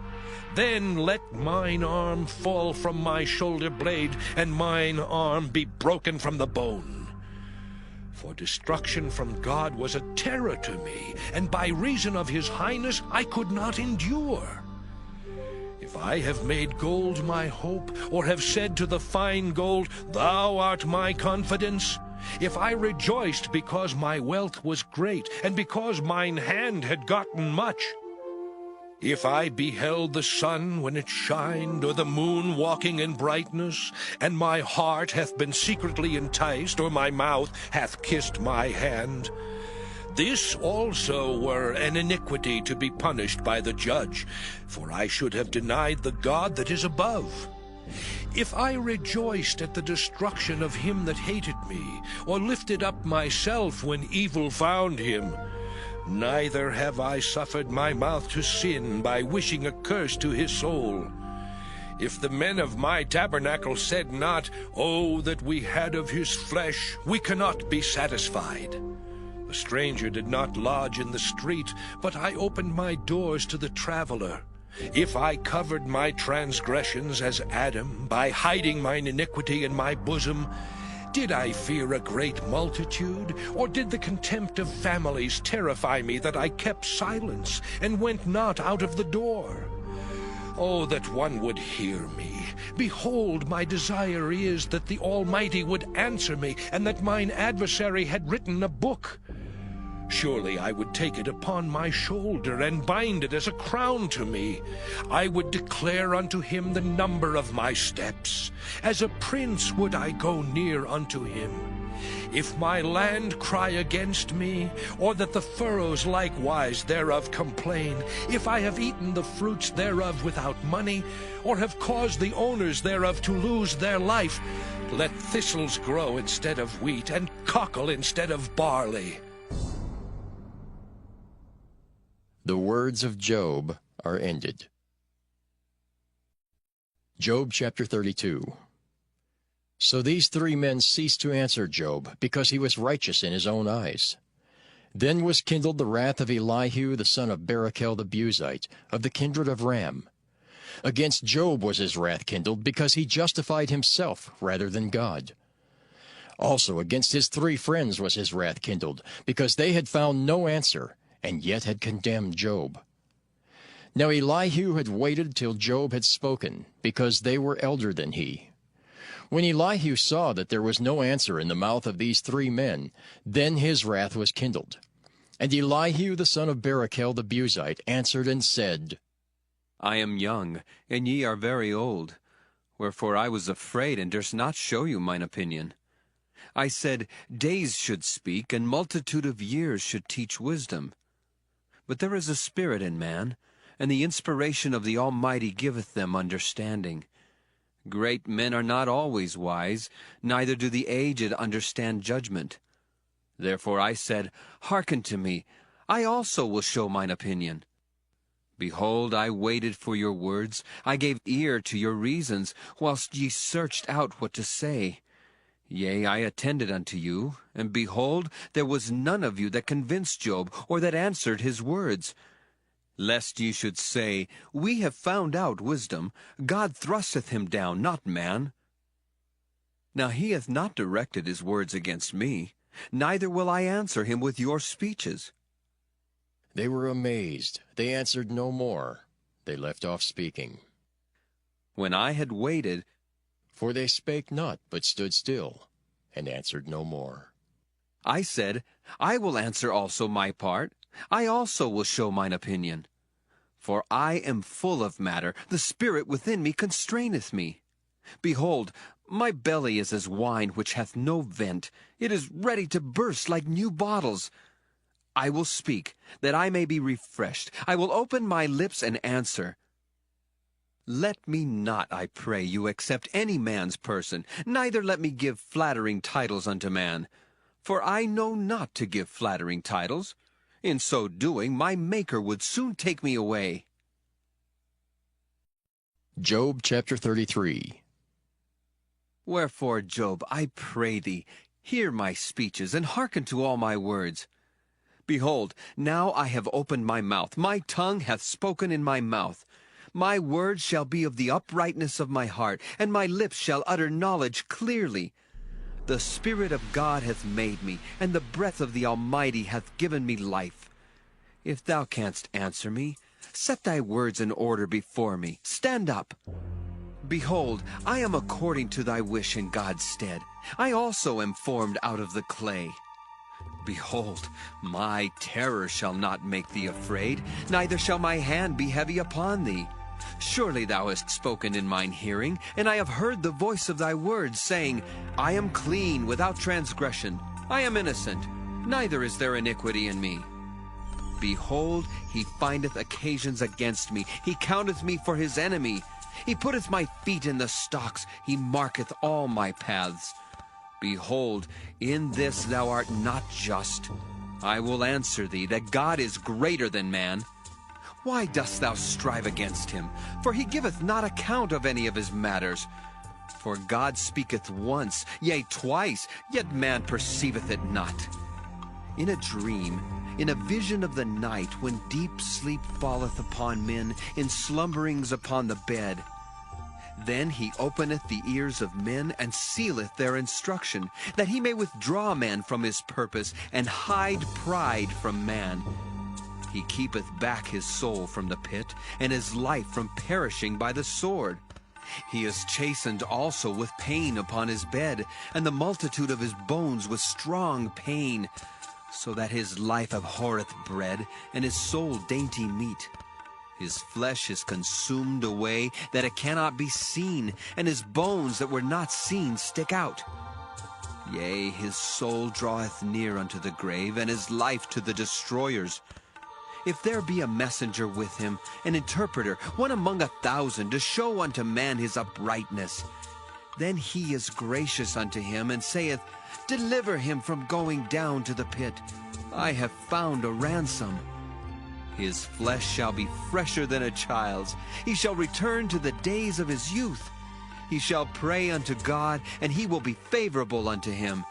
S5: then let mine arm fall from my shoulder blade, and mine arm be broken from the bone. For destruction from God was a terror to me, and by reason of his highness I could not endure. If I have made gold my hope, or have said to the fine gold, Thou art my confidence, if I rejoiced because my wealth was great, and because mine hand had gotten much, if I beheld the sun when it shined, or the moon walking in brightness, and my heart hath been secretly enticed, or my mouth hath kissed my hand, This also were an iniquity to be punished by the judge, for I should have denied the God that is above. If I rejoiced at the destruction of him that hated me, or lifted up myself when evil found him, neither have I suffered my mouth to sin by wishing a curse to his soul. If the men of my tabernacle said not, "Oh, that we had of his flesh, we cannot be satisfied." The stranger did not lodge in the street, but I opened my doors to the traveler. If I covered my transgressions as Adam, by hiding mine iniquity in my bosom, did I fear a great multitude, or did the contempt of families terrify me that I kept silence and went not out of the door? Oh, that one would hear me. Behold, my desire is that the Almighty would answer me, and that mine adversary had written a book. Surely I would take it upon my shoulder, and bind it as a crown to me. I would declare unto him the number of my steps. As a prince would I go near unto him. If my land cry against me, or that the furrows likewise thereof complain, if I have eaten the fruits thereof without money, or have caused the owners thereof to lose their life, let thistles grow instead of wheat, and cockle instead of barley.
S1: The words of Job are ended. Job chapter 32. So these three men ceased to answer Job, because he was righteous in his own eyes. Then was kindled the wrath of Elihu the son of Barachel the Buzite, of the kindred of Ram. Against Job was his wrath kindled, because he justified himself rather than God. Also against his three friends was his wrath kindled, because they had found no answer, and yet had condemned Job. Now Elihu had waited till Job had spoken, because they were elder than he. When Elihu saw that there was no answer in the mouth of these three men, then his wrath was kindled. And Elihu the son of Barachel the Buzite answered and said,
S9: I am young, and ye are very old. Wherefore I was afraid, and durst not show you mine opinion. I said, days should speak, and multitude of years should teach wisdom. But there is a spirit in man, and the inspiration of the Almighty giveth them understanding. Great men are not always wise, neither do the aged understand judgment. Therefore I said, hearken to me, I also will show mine opinion. Behold, I waited for your words, I gave ear to your reasons, whilst ye searched out what to say. Yea, I attended unto you, and behold, there was none of you that convinced Job, or that answered his words. Lest ye should say, we have found out wisdom, God thrusteth him down, not man. Now he hath not directed his words against me, neither will I answer him with your speeches.
S1: They were amazed. They answered no more. They left off speaking.
S9: When I had waited,
S1: for they spake not, but stood still, and answered no more.
S9: I said, I will answer also my part. I also will show mine opinion. For I am full of matter, the spirit within me constraineth me. Behold, my belly is as wine which hath no vent. It is ready to burst like new bottles. I will speak, that I may be refreshed. I will open my lips and answer. Let me not, I pray you, accept any man's person, neither let me give flattering titles unto man. For I know not to give flattering titles. In so doing, my Maker would soon take me away.
S1: Job chapter 33.
S9: Wherefore, Job, I pray thee, hear my speeches, and hearken to all my words. Behold, now I have opened my mouth, my tongue hath spoken in my mouth. My words shall be of the uprightness of my heart, and my lips shall utter knowledge clearly. The Spirit of God hath made me, and the breath of the Almighty hath given me life. If thou canst answer me, set thy words in order before me. Stand up. Behold, I am according to thy wish in God's stead. I also am formed out of the clay. Behold, my terror shall not make thee afraid, neither shall my hand be heavy upon thee. Surely thou hast spoken in mine hearing, and I have heard the voice of thy words, saying, I am clean without transgression, I am innocent. neither is there iniquity in me. Behold, he findeth occasions against me. He counteth me for his enemy. He putteth my feet in the stocks. He marketh all my paths. Behold, in this thou art not just. I will answer thee, that God is greater than man. Why dost thou strive against him? For he giveth not account of any of his matters. For God speaketh once, yea, twice, yet man perceiveth it not. In a dream, in a vision of the night, when deep sleep falleth upon men, in slumberings upon the bed, then he openeth the ears of men, and sealeth their instruction, that he may withdraw man from his purpose, and hide pride from man. He keepeth back his soul from the pit, and his life from perishing by the sword. He is chastened also with pain upon his bed, and the multitude of his bones with strong pain, so that his life abhorreth bread, and his soul dainty meat. His flesh is consumed away, that it cannot be seen, and his bones that were not seen stick out. Yea, his soul draweth near unto the grave, and his life to the destroyers. If there be a messenger with him, an interpreter, one among 1,000, to show unto man his uprightness, then he is gracious unto him, and saith, Deliver him from going down to the pit. I have found a ransom. His flesh shall be fresher than a child's. He shall return to the days of his youth. He shall pray unto God, and he will be favorable unto him.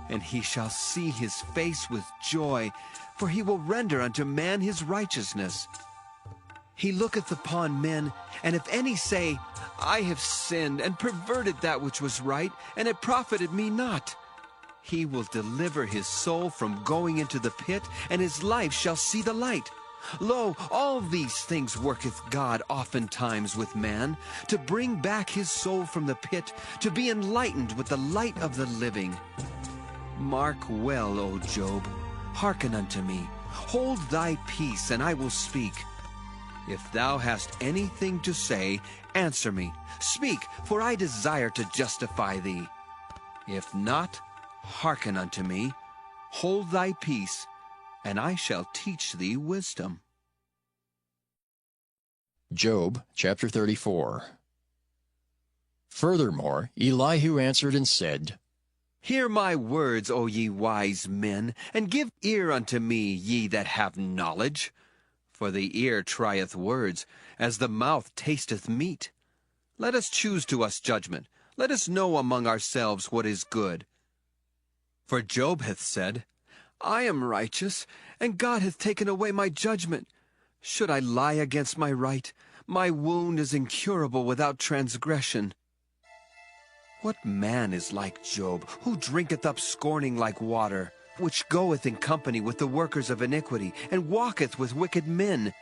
S9: And he shall see his face with joy, for he will render unto man his righteousness. He looketh upon men, and if any say, I have sinned, and perverted that which was right, and it profited me not, he will deliver his soul from going into the pit, and his life shall see the light. Lo, all these things worketh God oftentimes with man, to bring back his soul from the pit, to be enlightened with the light of the living. Mark well, O Job, hearken unto me. Hold thy peace, and I will speak. If thou hast anything to say, answer me. Speak, for I desire to justify thee. If not, hearken unto me. Hold thy peace, and I shall teach thee wisdom.
S1: Job chapter 34. Furthermore, Elihu answered and said,
S9: Hear my words, O ye wise men, and give ear unto me, ye that have knowledge. For the ear trieth words, as the mouth tasteth meat. Let us choose to us judgment. Let us know among ourselves what is good. For Job hath said, I am righteous, and God hath taken away my judgment. Should I lie against my right? My wound is incurable without transgression. What man is like Job, who drinketh up scorning like water, which goeth in company with the workers of iniquity, and walketh with wicked men?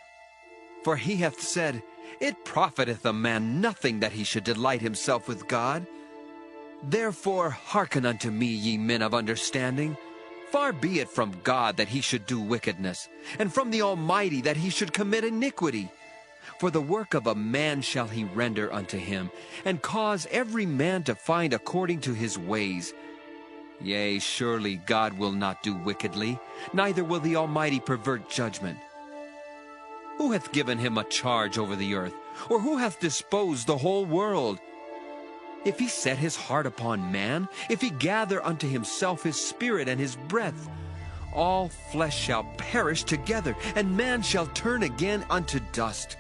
S9: For he hath said, It profiteth a man nothing that he should delight himself with God. Therefore hearken unto me, ye men of understanding. Far be it from God that he should do wickedness, and from the Almighty that he should commit iniquity. For the work of a man shall he render unto him, and cause every man to find according to his ways. Yea, surely God will not do wickedly, neither will the Almighty pervert judgment. Who hath given him a charge over the earth, or who hath disposed the whole world? If he set his heart upon man, if he gather unto himself his spirit and his breath, all flesh shall perish together, and man shall turn again unto dust.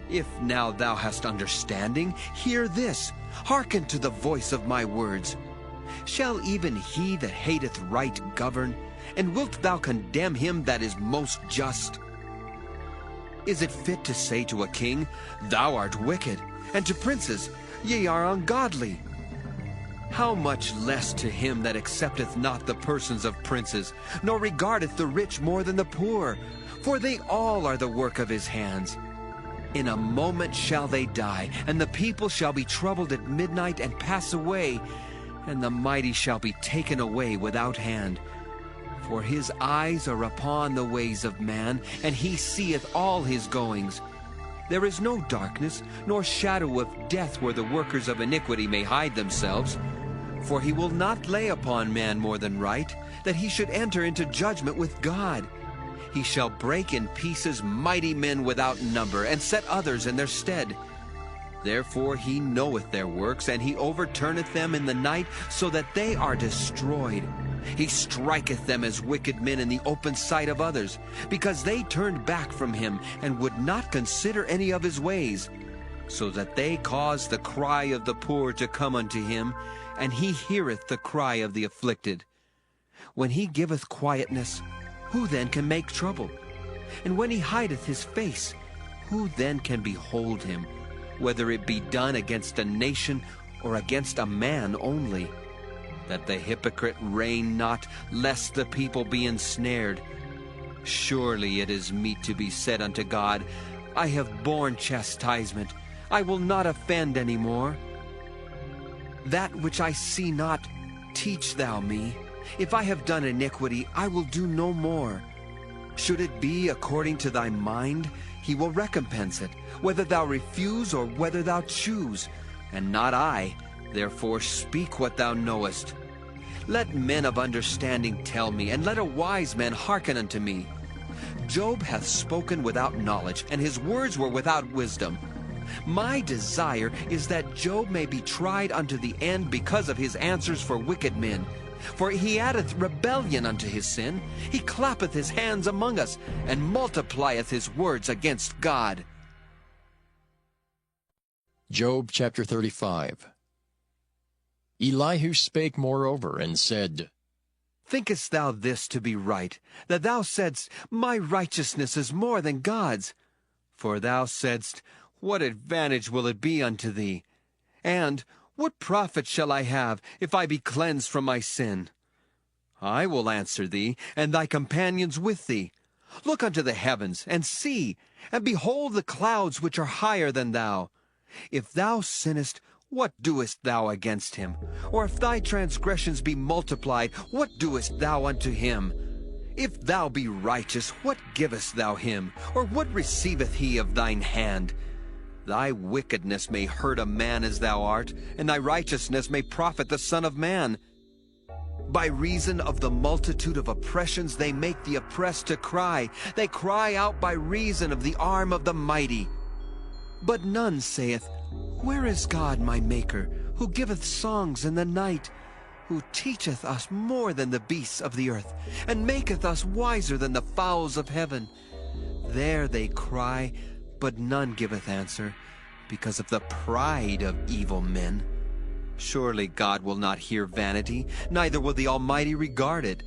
S9: If now thou hast understanding, hear this, hearken to the voice of my words. Shall even he that hateth right govern? And wilt thou condemn him that is most just? Is it fit to say to a king, Thou art wicked, and to princes, Ye are ungodly? How much less to him that accepteth not the persons of princes, nor regardeth the rich more than the poor? For they all are the work of his hands. In a moment shall they die, and the people shall be troubled at midnight and pass away, and the mighty shall be taken away without hand. For his eyes are upon the ways of man, and he seeth all his goings. There is no darkness, nor shadow of death where the workers of iniquity may hide themselves. For he will not lay upon man more than right, that he should enter into judgment with God. He shall break in pieces mighty men without number, and set others in their stead. Therefore he knoweth their works, and he overturneth them in the night, so that they are destroyed. He striketh them as wicked men in the open sight of others, because they turned back from him, and would not consider any of his ways, so that they cause the cry of the poor to come unto him, and he heareth the cry of the afflicted. When he giveth quietness, who then can make trouble? And when he hideth his face, who then can behold him, whether it be done against a nation or against a man only? That the hypocrite reign not, lest the people be ensnared. Surely it is meet to be said unto God, I have borne chastisement, I will not offend any more. That which I see not, teach thou me. If I have done iniquity, I will do no more. Should it be according to thy mind, he will recompense it, whether thou refuse or whether thou choose, and not I. Therefore speak what thou knowest. Let men of understanding tell me, and let a wise man hearken unto me. Job hath spoken without knowledge, and his words were without wisdom. My desire is that Job may be tried unto the end because of his answers for wicked men. For he addeth rebellion unto his sin. He clappeth his hands among us, and multiplieth his words against God.
S1: Job chapter 35. Elihu spake moreover, and said,
S9: Thinkest thou this to be right, that thou saidst, My righteousness is more than God's? For thou saidst, What advantage will it be unto thee? And, What profit shall I have, if I be cleansed from my sin? I will answer thee, and thy companions with thee. Look unto the heavens, and see, and behold the clouds which are higher than thou. If thou sinnest, what doest thou against him? Or if thy transgressions be multiplied, what doest thou unto him? If thou be righteous, what givest thou him? Or what receiveth he of thine hand? Thy wickedness may hurt a man as thou art, and thy righteousness may profit the Son of Man. By reason of the multitude of oppressions they make the oppressed to cry. They cry out by reason of the arm of the mighty. But none saith, Where is God my Maker, who giveth songs in the night, who teacheth us more than the beasts of the earth, and maketh us wiser than the fowls of heaven? There they cry, but none giveth answer, because of the pride of evil men. Surely God will not hear vanity, neither will the Almighty regard it.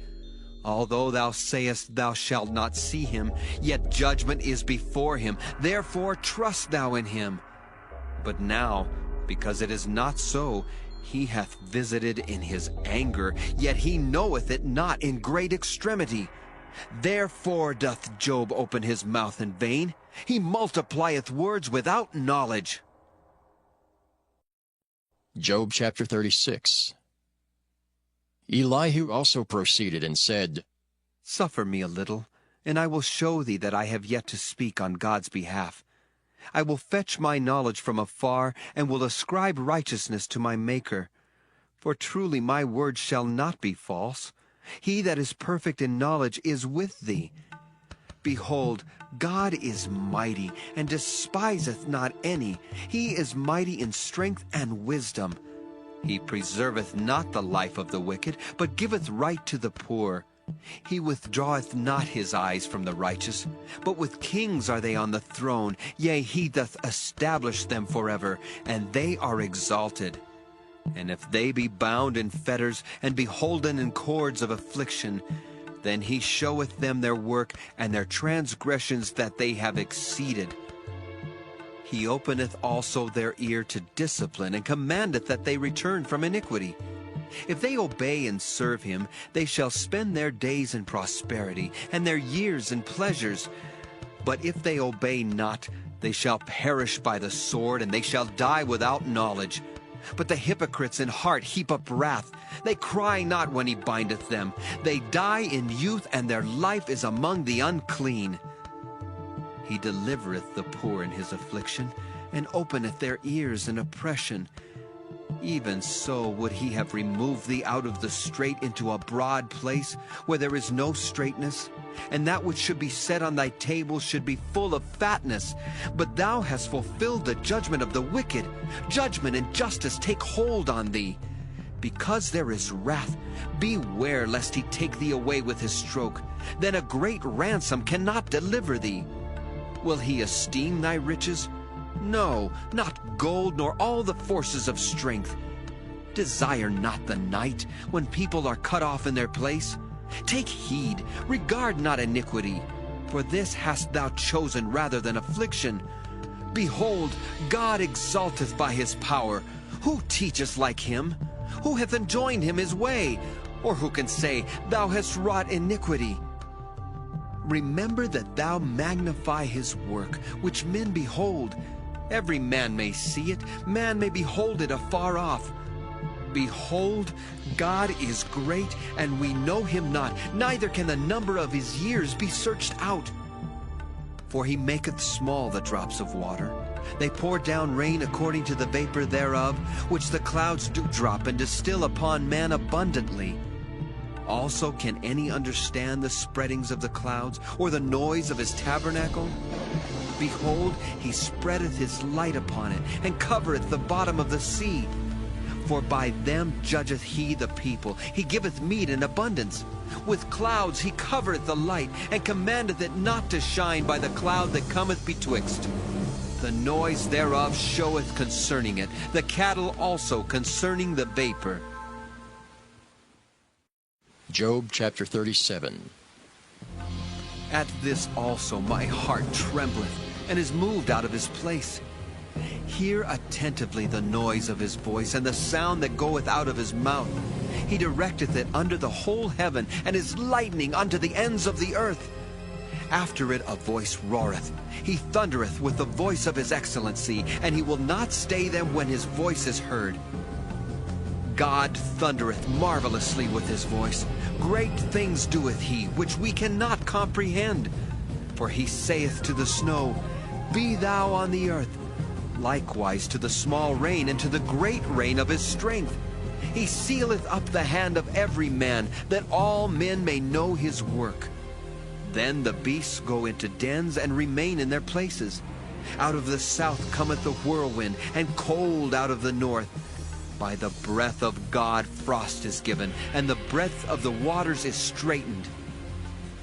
S9: Although thou sayest thou shalt not see him, yet judgment is before him. Therefore trust thou in him. But now, because it is not so, he hath visited in his anger, yet he knoweth it not in great extremity. Therefore doth Job open his mouth in vain. He multiplieth words without knowledge.
S1: Job chapter 36. Elihu also proceeded and said,
S9: Suffer me a little, and I will show thee that I have yet to speak on God's behalf. I will fetch my knowledge from afar, and will ascribe righteousness to my Maker. For truly my word shall not be false. He that is perfect in knowledge is with thee. Behold, God is mighty, and despiseth not any. He is mighty in strength and wisdom. He preserveth not the life of the wicked, but giveth right to the poor. He withdraweth not his eyes from the righteous, but with kings are they on the throne. Yea, he doth establish them forever, and they are exalted. And if they be bound in fetters, and beholden in cords of affliction, then he showeth them their work, and their transgressions that they have exceeded. He openeth also their ear to discipline, and commandeth that they return from iniquity. If they obey and serve him, they shall spend their days in prosperity, and their years in pleasures. But if they obey not, they shall perish by the sword, and they shall die without knowledge. But the hypocrites in heart heap up wrath. They cry not when he bindeth them. They die in youth, and their life is among the unclean. He delivereth the poor in his affliction, and openeth their ears in oppression. Even so would he have removed thee out of the strait into a broad place where there is no straightness, and that which should be set on thy table should be full of fatness. But thou hast fulfilled the judgment of the wicked. Judgment and justice take hold on thee. Because there is wrath, beware lest he take thee away with his stroke. Then a great ransom cannot deliver thee. Will he esteem thy riches? No, not gold, nor all the forces of strength. Desire not the night, when people are cut off in their place. Take heed, regard not iniquity, for this hast thou chosen rather than affliction. Behold, God exalteth by his power. Who teacheth like him? Who hath enjoined him his way? Or who can say, Thou hast wrought iniquity? Remember that thou magnify his work, which men behold. Every man may see it, man may behold it afar off. Behold, God is great, and we know him not, neither can the number of his years be searched out. For he maketh small the drops of water. They pour down rain according to the vapor thereof, which the clouds do drop and distill upon man abundantly. Also can any understand the spreadings of the clouds, or the noise of his tabernacle? Behold, he spreadeth his light upon it, and covereth the bottom of the sea. For by them judgeth he the people. He giveth meat in abundance. With clouds he covereth the light, and commandeth it not to shine by the cloud that cometh betwixt. The noise thereof showeth concerning it, the cattle also concerning the vapor.
S1: Job chapter 37.
S9: At this also my heart trembleth, and is moved out of his place. Hear attentively the noise of his voice, and the sound that goeth out of his mouth. He directeth it under the whole heaven, and his lightning unto the ends of the earth. After it a voice roareth. He thundereth with the voice of his excellency, and he will not stay them when his voice is heard. God thundereth marvelously with his voice. Great things doeth he, which we cannot comprehend. For he saith to the snow, Be thou on the earth. Likewise to the small rain, and to the great rain of his strength. He sealeth up the hand of every man, that all men may know his work. Then the beasts go into dens, and remain in their places. Out of the south cometh the whirlwind, and cold out of the north. By the breath of God frost is given, and the breadth of the waters is straitened.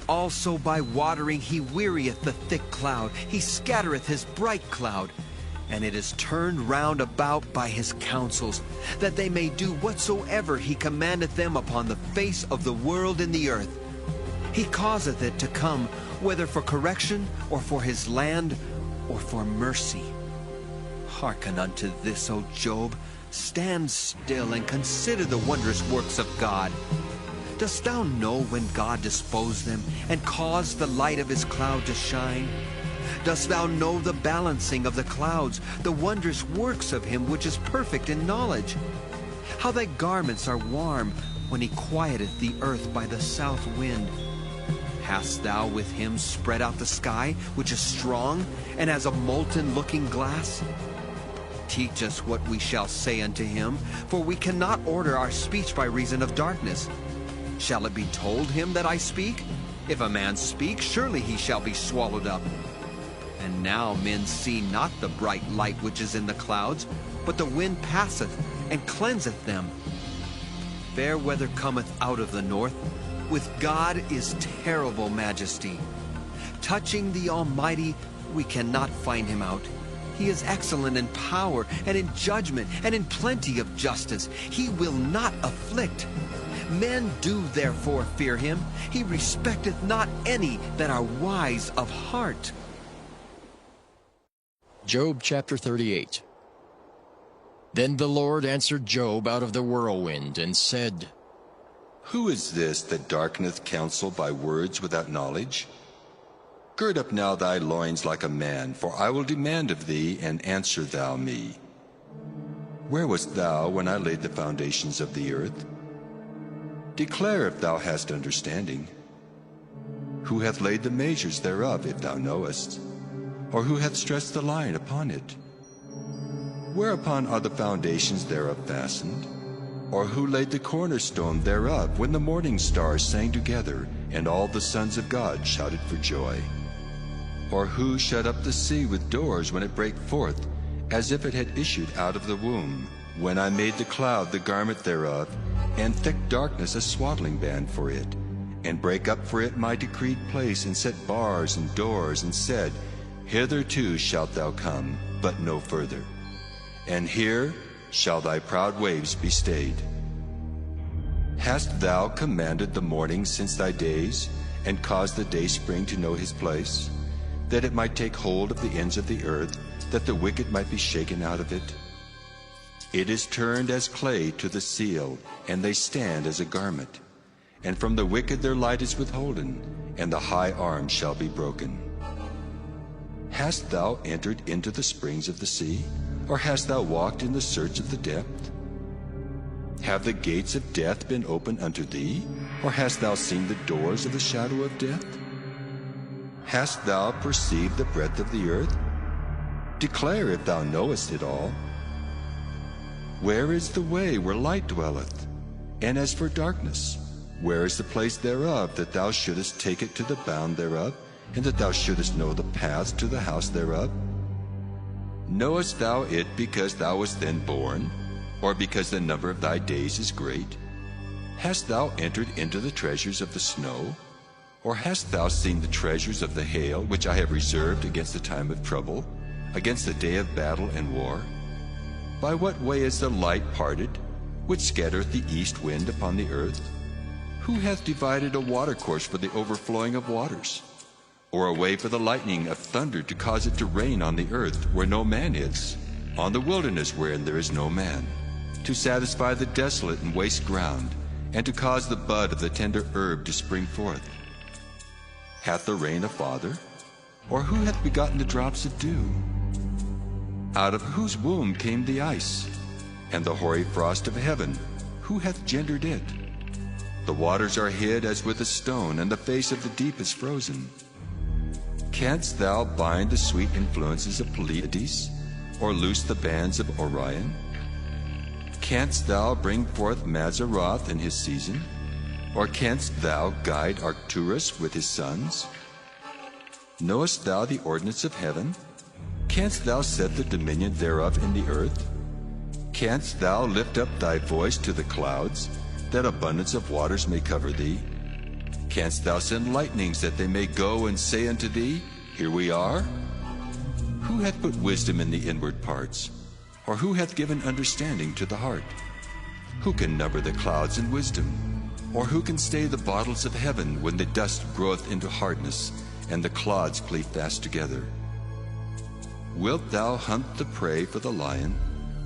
S9: Also by watering he wearieth the thick cloud, he scattereth his bright cloud. And it is turned round about by his counsels, that they may do whatsoever he commandeth them upon the face of the world in the earth. He causeth it to come, whether for correction, or for his land, or for mercy. Hearken unto this, O Job. Stand still, and consider the wondrous works of God. Dost thou know when God disposed them, and caused the light of his cloud to shine? Dost thou know the balancing of the clouds, the wondrous works of him which is perfect in knowledge? How thy garments are warm, when he quieteth the earth by the south wind. Hast thou with him spread out the sky, which is strong, and as a molten looking glass? Teach us what we shall say unto him, for we cannot order our speech by reason of darkness. Shall it be told him that I speak? If a man speak, surely he shall be swallowed up. And now men see not the bright light which is in the clouds, but the wind passeth, and cleanseth them. Fair weather cometh out of the north. With God is terrible majesty. Touching the Almighty, we cannot find him out. He is excellent in power, and in judgment, and in plenty of justice. He will not afflict. Men do therefore fear him. He respecteth not any that are wise of heart.
S1: Job chapter 38. Then the Lord answered Job out of the whirlwind, and said,
S2: Who is this that darkeneth counsel by words without knowledge? Gird up now thy loins like a man, for I will demand of thee, and answer thou me. Where wast thou when I laid the foundations of the earth? Declare if thou hast understanding. Who hath laid the measures thereof, if thou knowest? Or who hath stretched the line upon it? Whereupon are the foundations thereof fastened? Or who laid the cornerstone thereof, when the morning stars sang together, and all the sons of God shouted for joy? Or who shut up the sea with doors when it brake forth, as if it had issued out of the womb? When I made the cloud the garment thereof, and thick darkness a swaddling band for it, and brake up for it my decreed place, and set bars and doors, and said, Hitherto shalt thou come, but no further. And here shall thy proud waves be stayed. Hast thou commanded the morning since thy days, and caused the dayspring to know his place, that it might take hold of the ends of the earth, that the wicked might be shaken out of it? It is turned as clay to the seal, and they stand as a garment. And from the wicked their light is withholden, and the high arm shall be broken. Hast thou entered into the springs of the sea? Or hast thou walked in the search of the depth? Have the gates of death been opened unto thee? Or hast thou seen the doors of the shadow of death? Hast thou perceived the breadth of the earth? Declare if thou knowest it all. Where is the way where light dwelleth? And as for darkness, where is the place thereof, that thou shouldest take it to the bound thereof, and that thou shouldest know the paths to the house thereof? Knowest thou it because thou wast then born, or because the number of thy days is great? Hast thou entered into the treasures of the snow? Or hast thou seen the treasures of the hail, which I have reserved against the time of trouble, against the day of battle and war? By what way is the light parted, which scattereth the east wind upon the earth? Who hath divided a watercourse for the overflowing of waters? Or a way for the lightning of thunder to cause it to rain on the earth where no man is, on the wilderness wherein there is no man, to satisfy the desolate and waste ground, and to cause the bud of the tender herb to spring forth? Hath the rain a father? Or who hath begotten the drops of dew? Out of whose womb came the ice? And the hoary frost of heaven, who hath gendered it? The waters are hid as with a stone, and the face of the deep is frozen. Canst thou bind the sweet influences of Pleiades, or loose the bands of Orion? Canst thou bring forth Mazzaroth in his season? Or canst thou guide Arcturus with his sons? Knowest thou the ordinance of heaven? Canst thou set the dominion thereof in the earth? Canst thou lift up thy voice to the clouds, that abundance of waters may cover thee? Canst thou send lightnings, that they may go and say unto thee, Here we are? Who hath put wisdom in the inward parts? Or who hath given understanding to the heart? Who can number the clouds in wisdom? Or who can stay the bottles of heaven, when the dust groweth into hardness, and the clods cleave fast together? Wilt thou hunt the prey for the lion,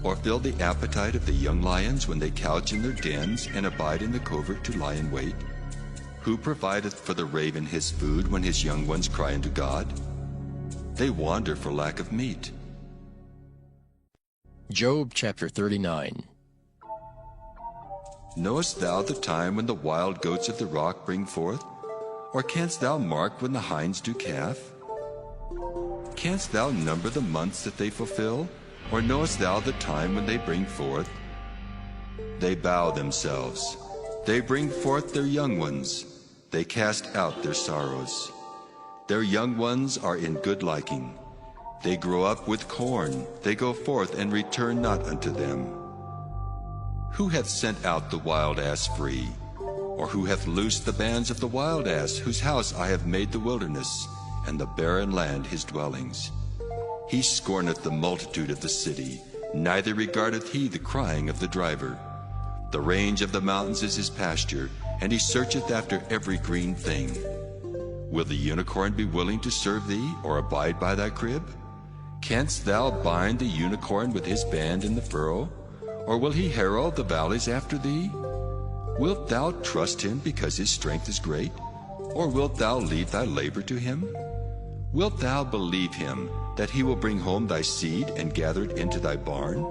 S2: or fill the appetite of the young lions when they couch in their dens, and abide in the covert to lie in wait? Who provideth for the raven his food when his young ones cry unto God? They wander for lack of meat.
S1: Job chapter 39.
S2: Knowest thou the time when the wild goats of the rock bring forth? Or canst thou mark when the hinds do calf? Canst thou number the months that they fulfill? Or knowest thou the time when they bring forth? They bow themselves. They bring forth their young ones. They cast out their sorrows. Their young ones are in good liking. They grow up with corn. They go forth and return not unto them. Who hath sent out the wild ass free? Or who hath loosed the bands of the wild ass, whose house I have made the wilderness, and the barren land his dwellings? He scorneth the multitude of the city, neither regardeth he the crying of the driver. The range of the mountains is his pasture, and he searcheth after every green thing. Will the unicorn be willing to serve thee, or abide by thy crib? Canst thou bind the unicorn with his band in the furrow? Or will he herald the valleys after thee? Wilt thou trust him because his strength is great? Or wilt thou leave thy labor to him? Wilt thou believe him, that he will bring home thy seed and gather it into thy barn?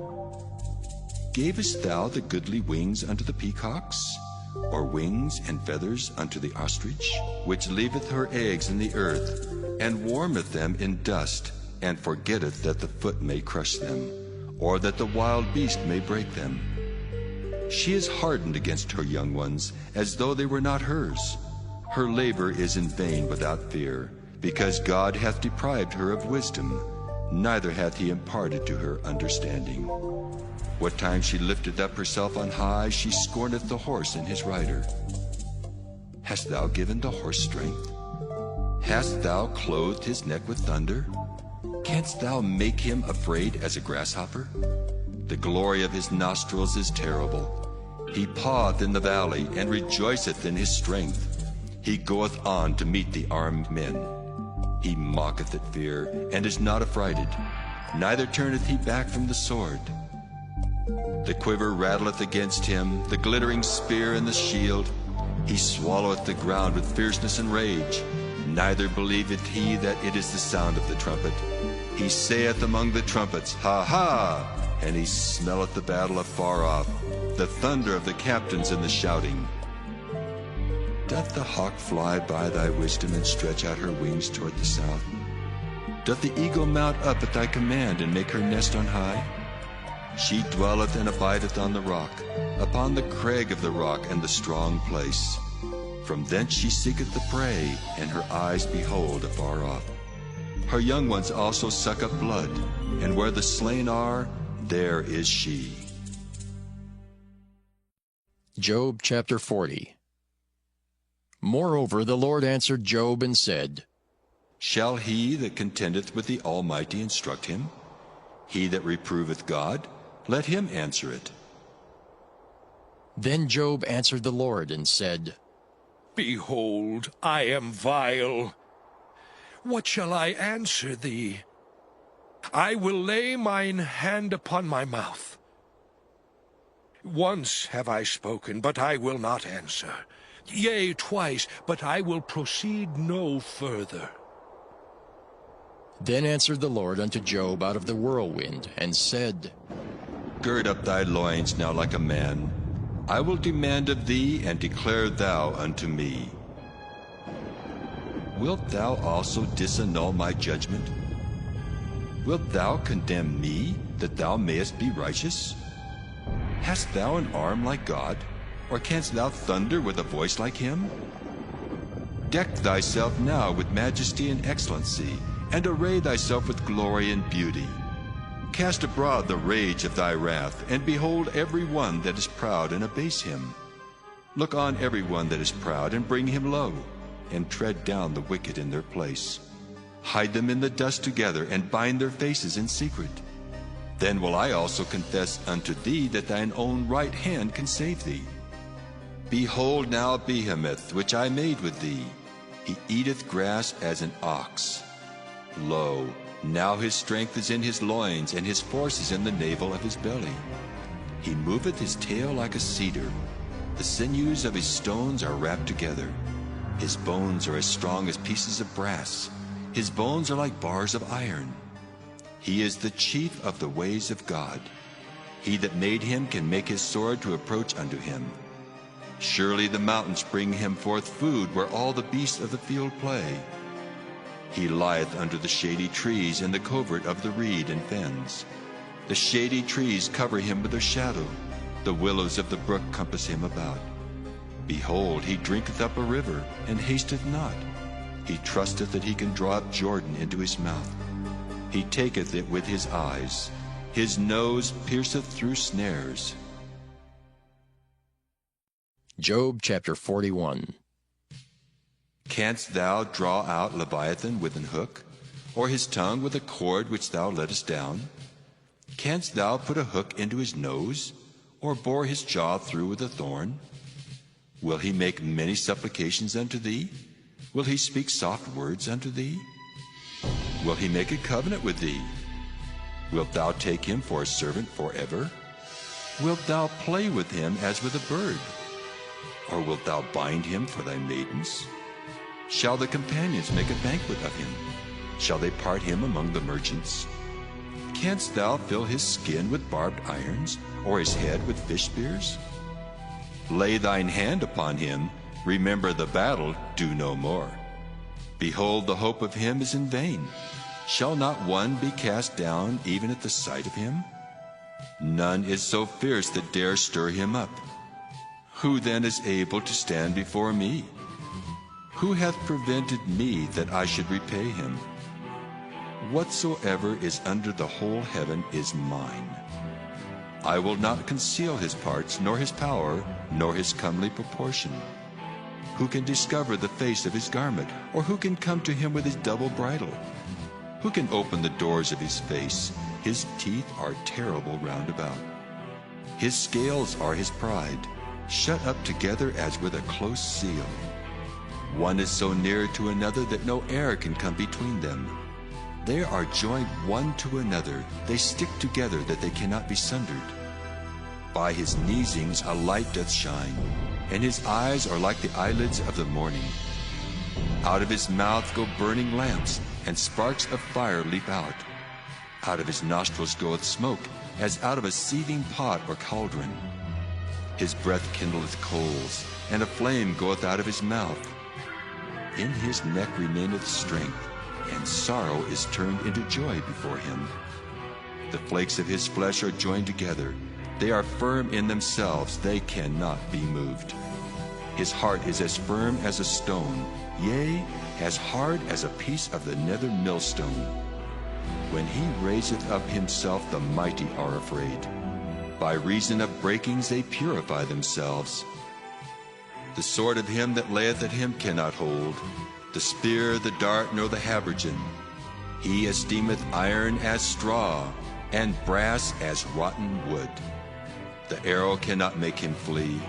S2: Gavest thou the goodly wings unto the peacocks? Or wings and feathers unto the ostrich, which leaveth her eggs in the earth, and warmeth them in dust, and forgetteth that the foot may crush them? or that the wild beast may break them. She is hardened against her young ones, as though they were not hers. Her labor is in vain without fear, because God hath deprived her of wisdom, neither hath he imparted to her understanding. What time she lifteth up herself on high, she scorneth the horse and his rider. Hast thou given the horse strength? Hast thou clothed his neck with thunder? Canst thou make him afraid as a grasshopper? The glory of his nostrils is terrible. He paweth in the valley, and rejoiceth in his strength. He goeth on to meet the armed men. He mocketh at fear, and is not affrighted, neither turneth he back from the sword. The quiver rattleth against him, the glittering spear and the shield. He swalloweth the ground with fierceness and rage, neither believeth he that it is the sound of the trumpet. He saith among the trumpets, Ha ha! And he smelleth the battle afar off, the thunder of the captains and the shouting. Doth the hawk fly by thy wisdom, and stretch out her wings toward the south? Doth the eagle mount up at thy command, and make her nest on high? She dwelleth and abideth on the rock, upon the crag of the rock and the strong place. From thence she seeketh the prey, and her eyes behold afar off. Her young ones also suck up blood, and where the slain are, there is she.
S1: Job chapter 40. Moreover, the Lord answered Job and said,
S2: Shall he that contendeth with the Almighty instruct him? He that reproveth God, let him answer it.
S1: Then Job answered the Lord and said,
S5: Behold, I am vile. What shall I answer thee? I will lay mine hand upon my mouth. Once have I spoken, but I will not answer. Yea, twice, but I will proceed no further.
S1: Then answered the Lord unto Job out of the whirlwind, and said,
S2: Gird up thy loins now like a man. I will demand of thee, and declare thou unto me. Wilt thou also disannul my judgment? Wilt thou condemn me, that thou mayest be righteous? Hast thou an arm like God, or canst thou thunder with a voice like him? Deck thyself now with majesty and excellency, and array thyself with glory and beauty. Cast abroad the rage of thy wrath, and behold every one that is proud, and abase him. Look on every one that is proud, and bring him low, and tread down the wicked in their place. Hide them in the dust together, and bind their faces in secret. Then will I also confess unto thee that thine own right hand can save thee. Behold now Behemoth, which I made with thee. He eateth grass as an ox. Lo, now his strength is in his loins, and his force is in the navel of his belly. He moveth his tail like a cedar. The sinews of his stones are wrapped together. His bones are as strong as pieces of brass. His bones are like bars of iron. He is the chief of the ways of God. He that made him can make his sword to approach unto him. Surely the mountains bring him forth food, where all the beasts of the field play. He lieth under the shady trees in the covert of the reed and fens. The shady trees cover him with their shadow. The willows of the brook compass him about. Behold, he drinketh up a river, and hasteth not. He trusteth that he can draw up Jordan into his mouth. He taketh it with his eyes. His nose pierceth through snares.
S1: Job chapter 41.
S2: Canst thou draw out Leviathan with an hook, or his tongue with a cord which thou lettest down? Canst thou put a hook into his nose, or bore his jaw through with a thorn? Will he make many supplications unto thee? Will he speak soft words unto thee? Will he make a covenant with thee? Wilt thou take him for a servant forever? Wilt thou play with him as with a bird? Or wilt thou bind him for thy maidens? Shall the companions make a banquet of him? Shall they part him among the merchants? Canst thou fill his skin with barbed irons, or his head with fish spears? Lay thine hand upon him, remember the battle, do no more. Behold, the hope of him is in vain. Shall not one be cast down even at the sight of him? None is so fierce that dare stir him up. Who then is able to stand before me? Who hath prevented me that I should repay him? Whatsoever is under the whole heaven is mine. I will not conceal his parts, nor his power, nor his comely proportion. Who can discover the face of his garment, or who can come to him with his double bridle? Who can open the doors of his face? His teeth are terrible round about. His scales are his pride, shut up together as with a close seal. One is so near to another that no air can come between them. They are joined one to another, they stick together that they cannot be sundered. By his neesings a light doth shine, and his eyes are like the eyelids of the morning. Out of his mouth go burning lamps, and sparks of fire leap out. Out of his nostrils goeth smoke, as out of a seething pot or cauldron. His breath kindleth coals, and a flame goeth out of his mouth. In his neck remaineth strength, and sorrow is turned into joy before him. The flakes of his flesh are joined together. They are firm in themselves, they cannot be moved. His heart is as firm as a stone, yea, as hard as a piece of the nether millstone. When he raiseth up himself, the mighty are afraid. By reason of breakings they purify themselves. The sword of him that layeth at him cannot hold, the spear, the dart, nor the habergeon. He esteemeth iron as straw, and brass as rotten wood. The arrow cannot make him flee.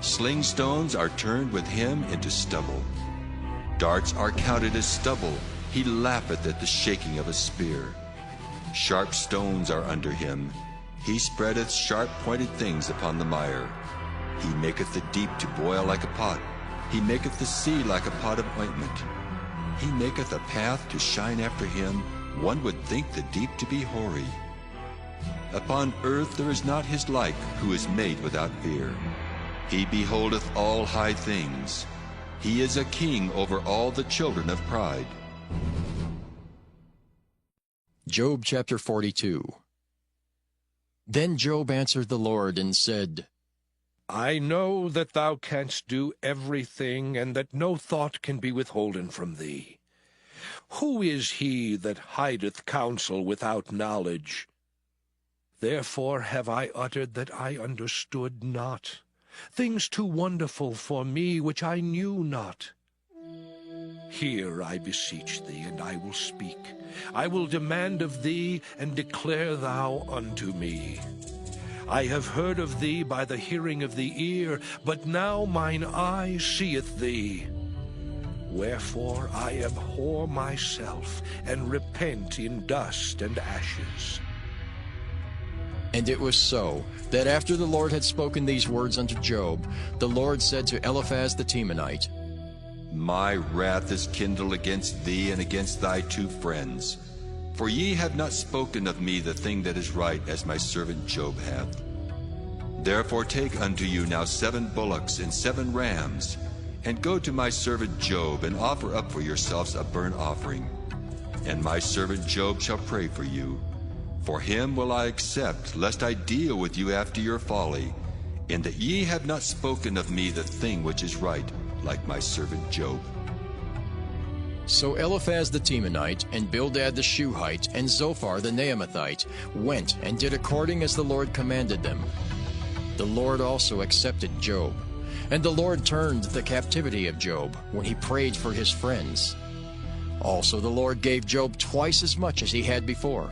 S2: Sling stones are turned with him into stubble. Darts are counted as stubble. He laugheth at the shaking of a spear. Sharp stones are under him. He spreadeth sharp-pointed things upon the mire. He maketh the deep to boil like a pot. He maketh the sea like a pot of ointment. He maketh a path to shine after him. One would think the deep to be hoary. Upon earth there is not his like, who is made without fear. He beholdeth all high things. He is a king over all the children of pride.
S1: Job chapter 42. Then Job answered the Lord and said,
S5: I know that thou canst do everything, and that no thought can be withholden from thee. Who is he that hideth counsel without knowledge? Therefore have I uttered that I understood not, things too wonderful for me which I knew not. Hear, I beseech thee, and I will speak. I will demand of thee, and declare thou unto me. I have heard of thee by the hearing of the ear, but now mine eye seeth thee. Wherefore I abhor myself, and repent in dust and ashes.
S1: And it was so, that after the Lord had spoken these words unto Job, the Lord said to Eliphaz the Temanite,
S2: My wrath is kindled against thee and against thy two friends. For ye have not spoken of me the thing that is right, as my servant Job hath. Therefore take unto you now 7 bullocks and 7 rams, and go to my servant Job, and offer up for yourselves a burnt offering. And my servant Job shall pray for you. For him will I accept, lest I deal with you after your folly, in that ye have not spoken of me the thing which is right, like my servant Job.
S1: So Eliphaz the Temanite, and Bildad the Shuhite, and Zophar the Naamathite went and did according as the Lord commanded them. The Lord also accepted Job, and the Lord turned the captivity of Job when he prayed for his friends. Also the Lord gave Job twice as much as he had before.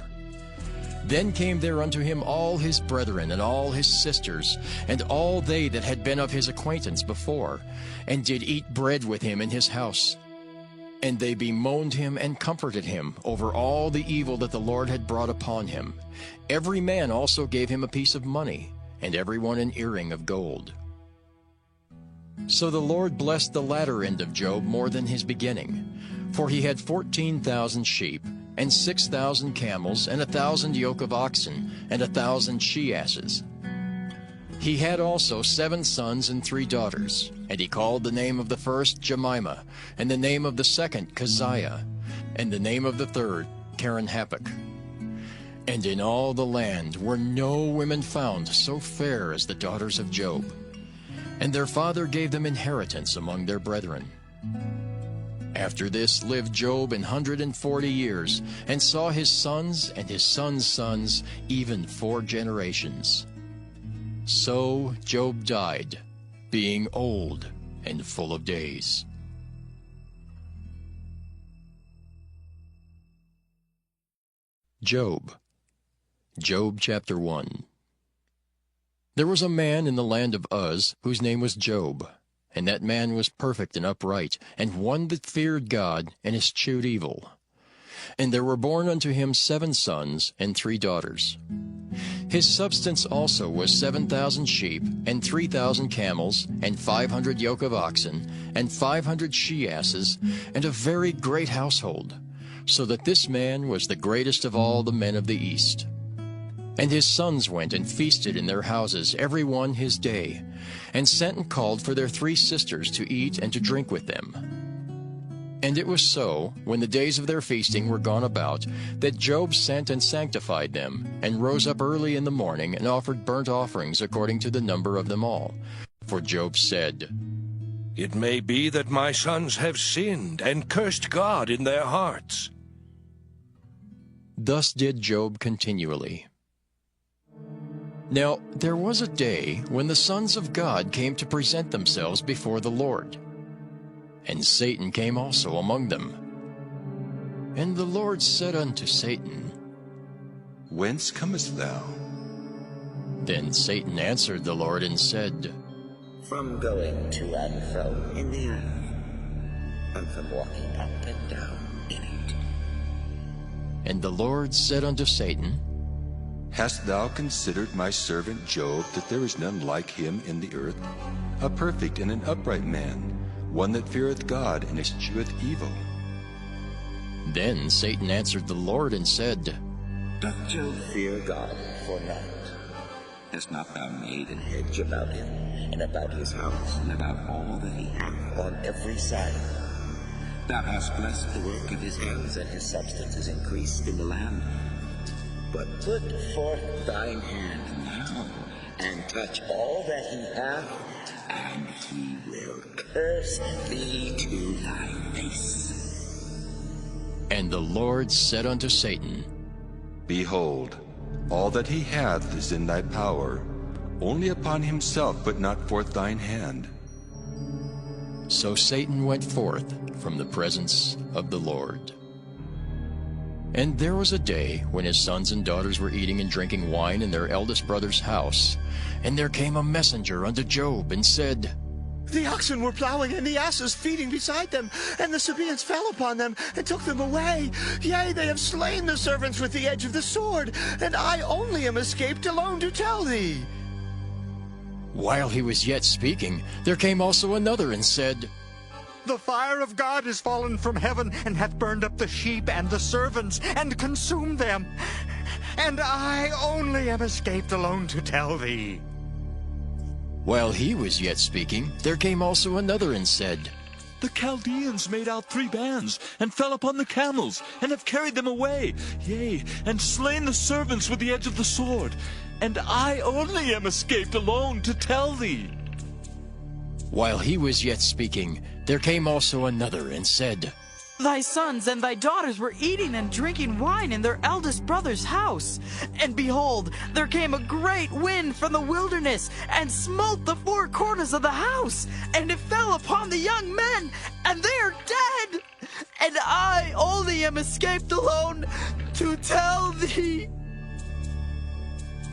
S1: Then came there unto him all his brethren, and all his sisters, and all they that had been of his acquaintance before, and did eat bread with him in his house. And they bemoaned him and comforted him over all the evil that the Lord had brought upon him. Every man also gave him a piece of money, and every one an earring of gold. So the Lord blessed the latter end of Job more than his beginning, for he had 14,000 sheep, and 6,000 camels, and 1,000 yoke of oxen, and 1,000 she-asses. He had also 7 sons and 3 daughters, and he called the name of the first Jemimah, and the name of the second Keziah, and the name of the third Karen-Happuch. And in all the land were no women found so fair as the daughters of Job. And their father gave them inheritance among their brethren. After this lived Job 140 years, and saw his sons and his sons' sons, even 4 generations. So Job died, being old and full of days. Job chapter 1. There was a man in the land of Uz, whose name was Job, and that man was perfect and upright, and one that feared God, and eschewed evil. And there were born unto him 7 sons and 3 daughters. His substance also was 7,000 sheep, and 3,000 camels, and 500 yoke of oxen, and 500 she-asses, and a very great household, so that this man was the greatest of all the men of the east. And his sons went and feasted in their houses, every one his day, and sent and called for their 3 sisters to eat and to drink with them. And it was so, when the days of their feasting were gone about, that Job sent and sanctified them, and rose up early in the morning, and offered burnt offerings according to the number of them all. For Job said,
S5: It may be that my sons have sinned, and cursed God in their hearts.
S1: Thus did Job continually. Now there was a day when the sons of God came to present themselves before the Lord. And Satan came also among them. And the Lord said unto Satan,
S2: Whence comest thou?
S1: Then Satan answered the Lord and said,
S3: From going to and fro in the earth, and from walking up and down in it.
S1: And the Lord said unto Satan,
S2: Hast thou considered my servant Job, that there is none like him in the earth, a perfect and an upright man, one that feareth God and escheweth evil?
S1: Then Satan answered the Lord and said,
S3: Doth Job fear God for naught? Hast not thou made an hedge about him, and about his house, and about all that he hath on every side? Thou hast blessed the work of his hands, and his substance is increased in the land. But put forth thine hand now, and touch all that he hath, and he will curse thee to thy face.
S1: And the Lord said unto Satan,
S2: Behold, all that he hath is in thy power, only upon himself put not forth thine hand.
S1: So Satan went forth from the presence of the Lord. And there was a day when his sons and daughters were eating and drinking wine in their eldest brother's house. And there came a messenger unto Job, and said,
S6: The oxen were plowing, and the asses feeding beside them, and the Sabaeans fell upon them, and took them away. Yea, they have slain the servants with the edge of the sword, and I only am escaped alone to tell thee.
S1: While he was yet speaking, there came also another, and said,
S10: The fire of God is fallen from heaven, and hath burned up the sheep and the servants, and consumed them. And I only am escaped alone to tell thee.
S1: While he was yet speaking, there came also another, and said,
S11: The Chaldeans made out 3 bands, and fell upon the camels, and have carried them away, yea, and slain the servants with the edge of the sword. And I only am escaped alone to tell thee.
S1: While he was yet speaking, there came also another, and said,
S12: Thy sons and thy daughters were eating and drinking wine in their eldest brother's house. And behold, there came a great wind from the wilderness, and smote the 4 corners of the house, and it fell upon the young men, and they are dead. And I only am escaped alone to tell thee.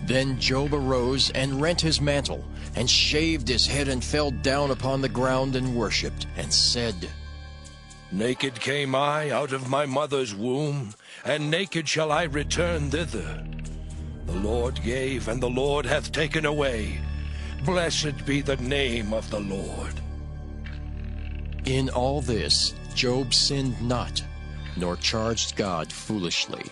S1: Then Job arose and rent his mantle, and shaved his head, and fell down upon the ground, and worshipped, and said,
S5: Naked came I out of my mother's womb, and naked shall I return thither. The Lord gave, and the Lord hath taken away. Blessed be the name of the Lord.
S1: In all this Job sinned not, nor charged God foolishly.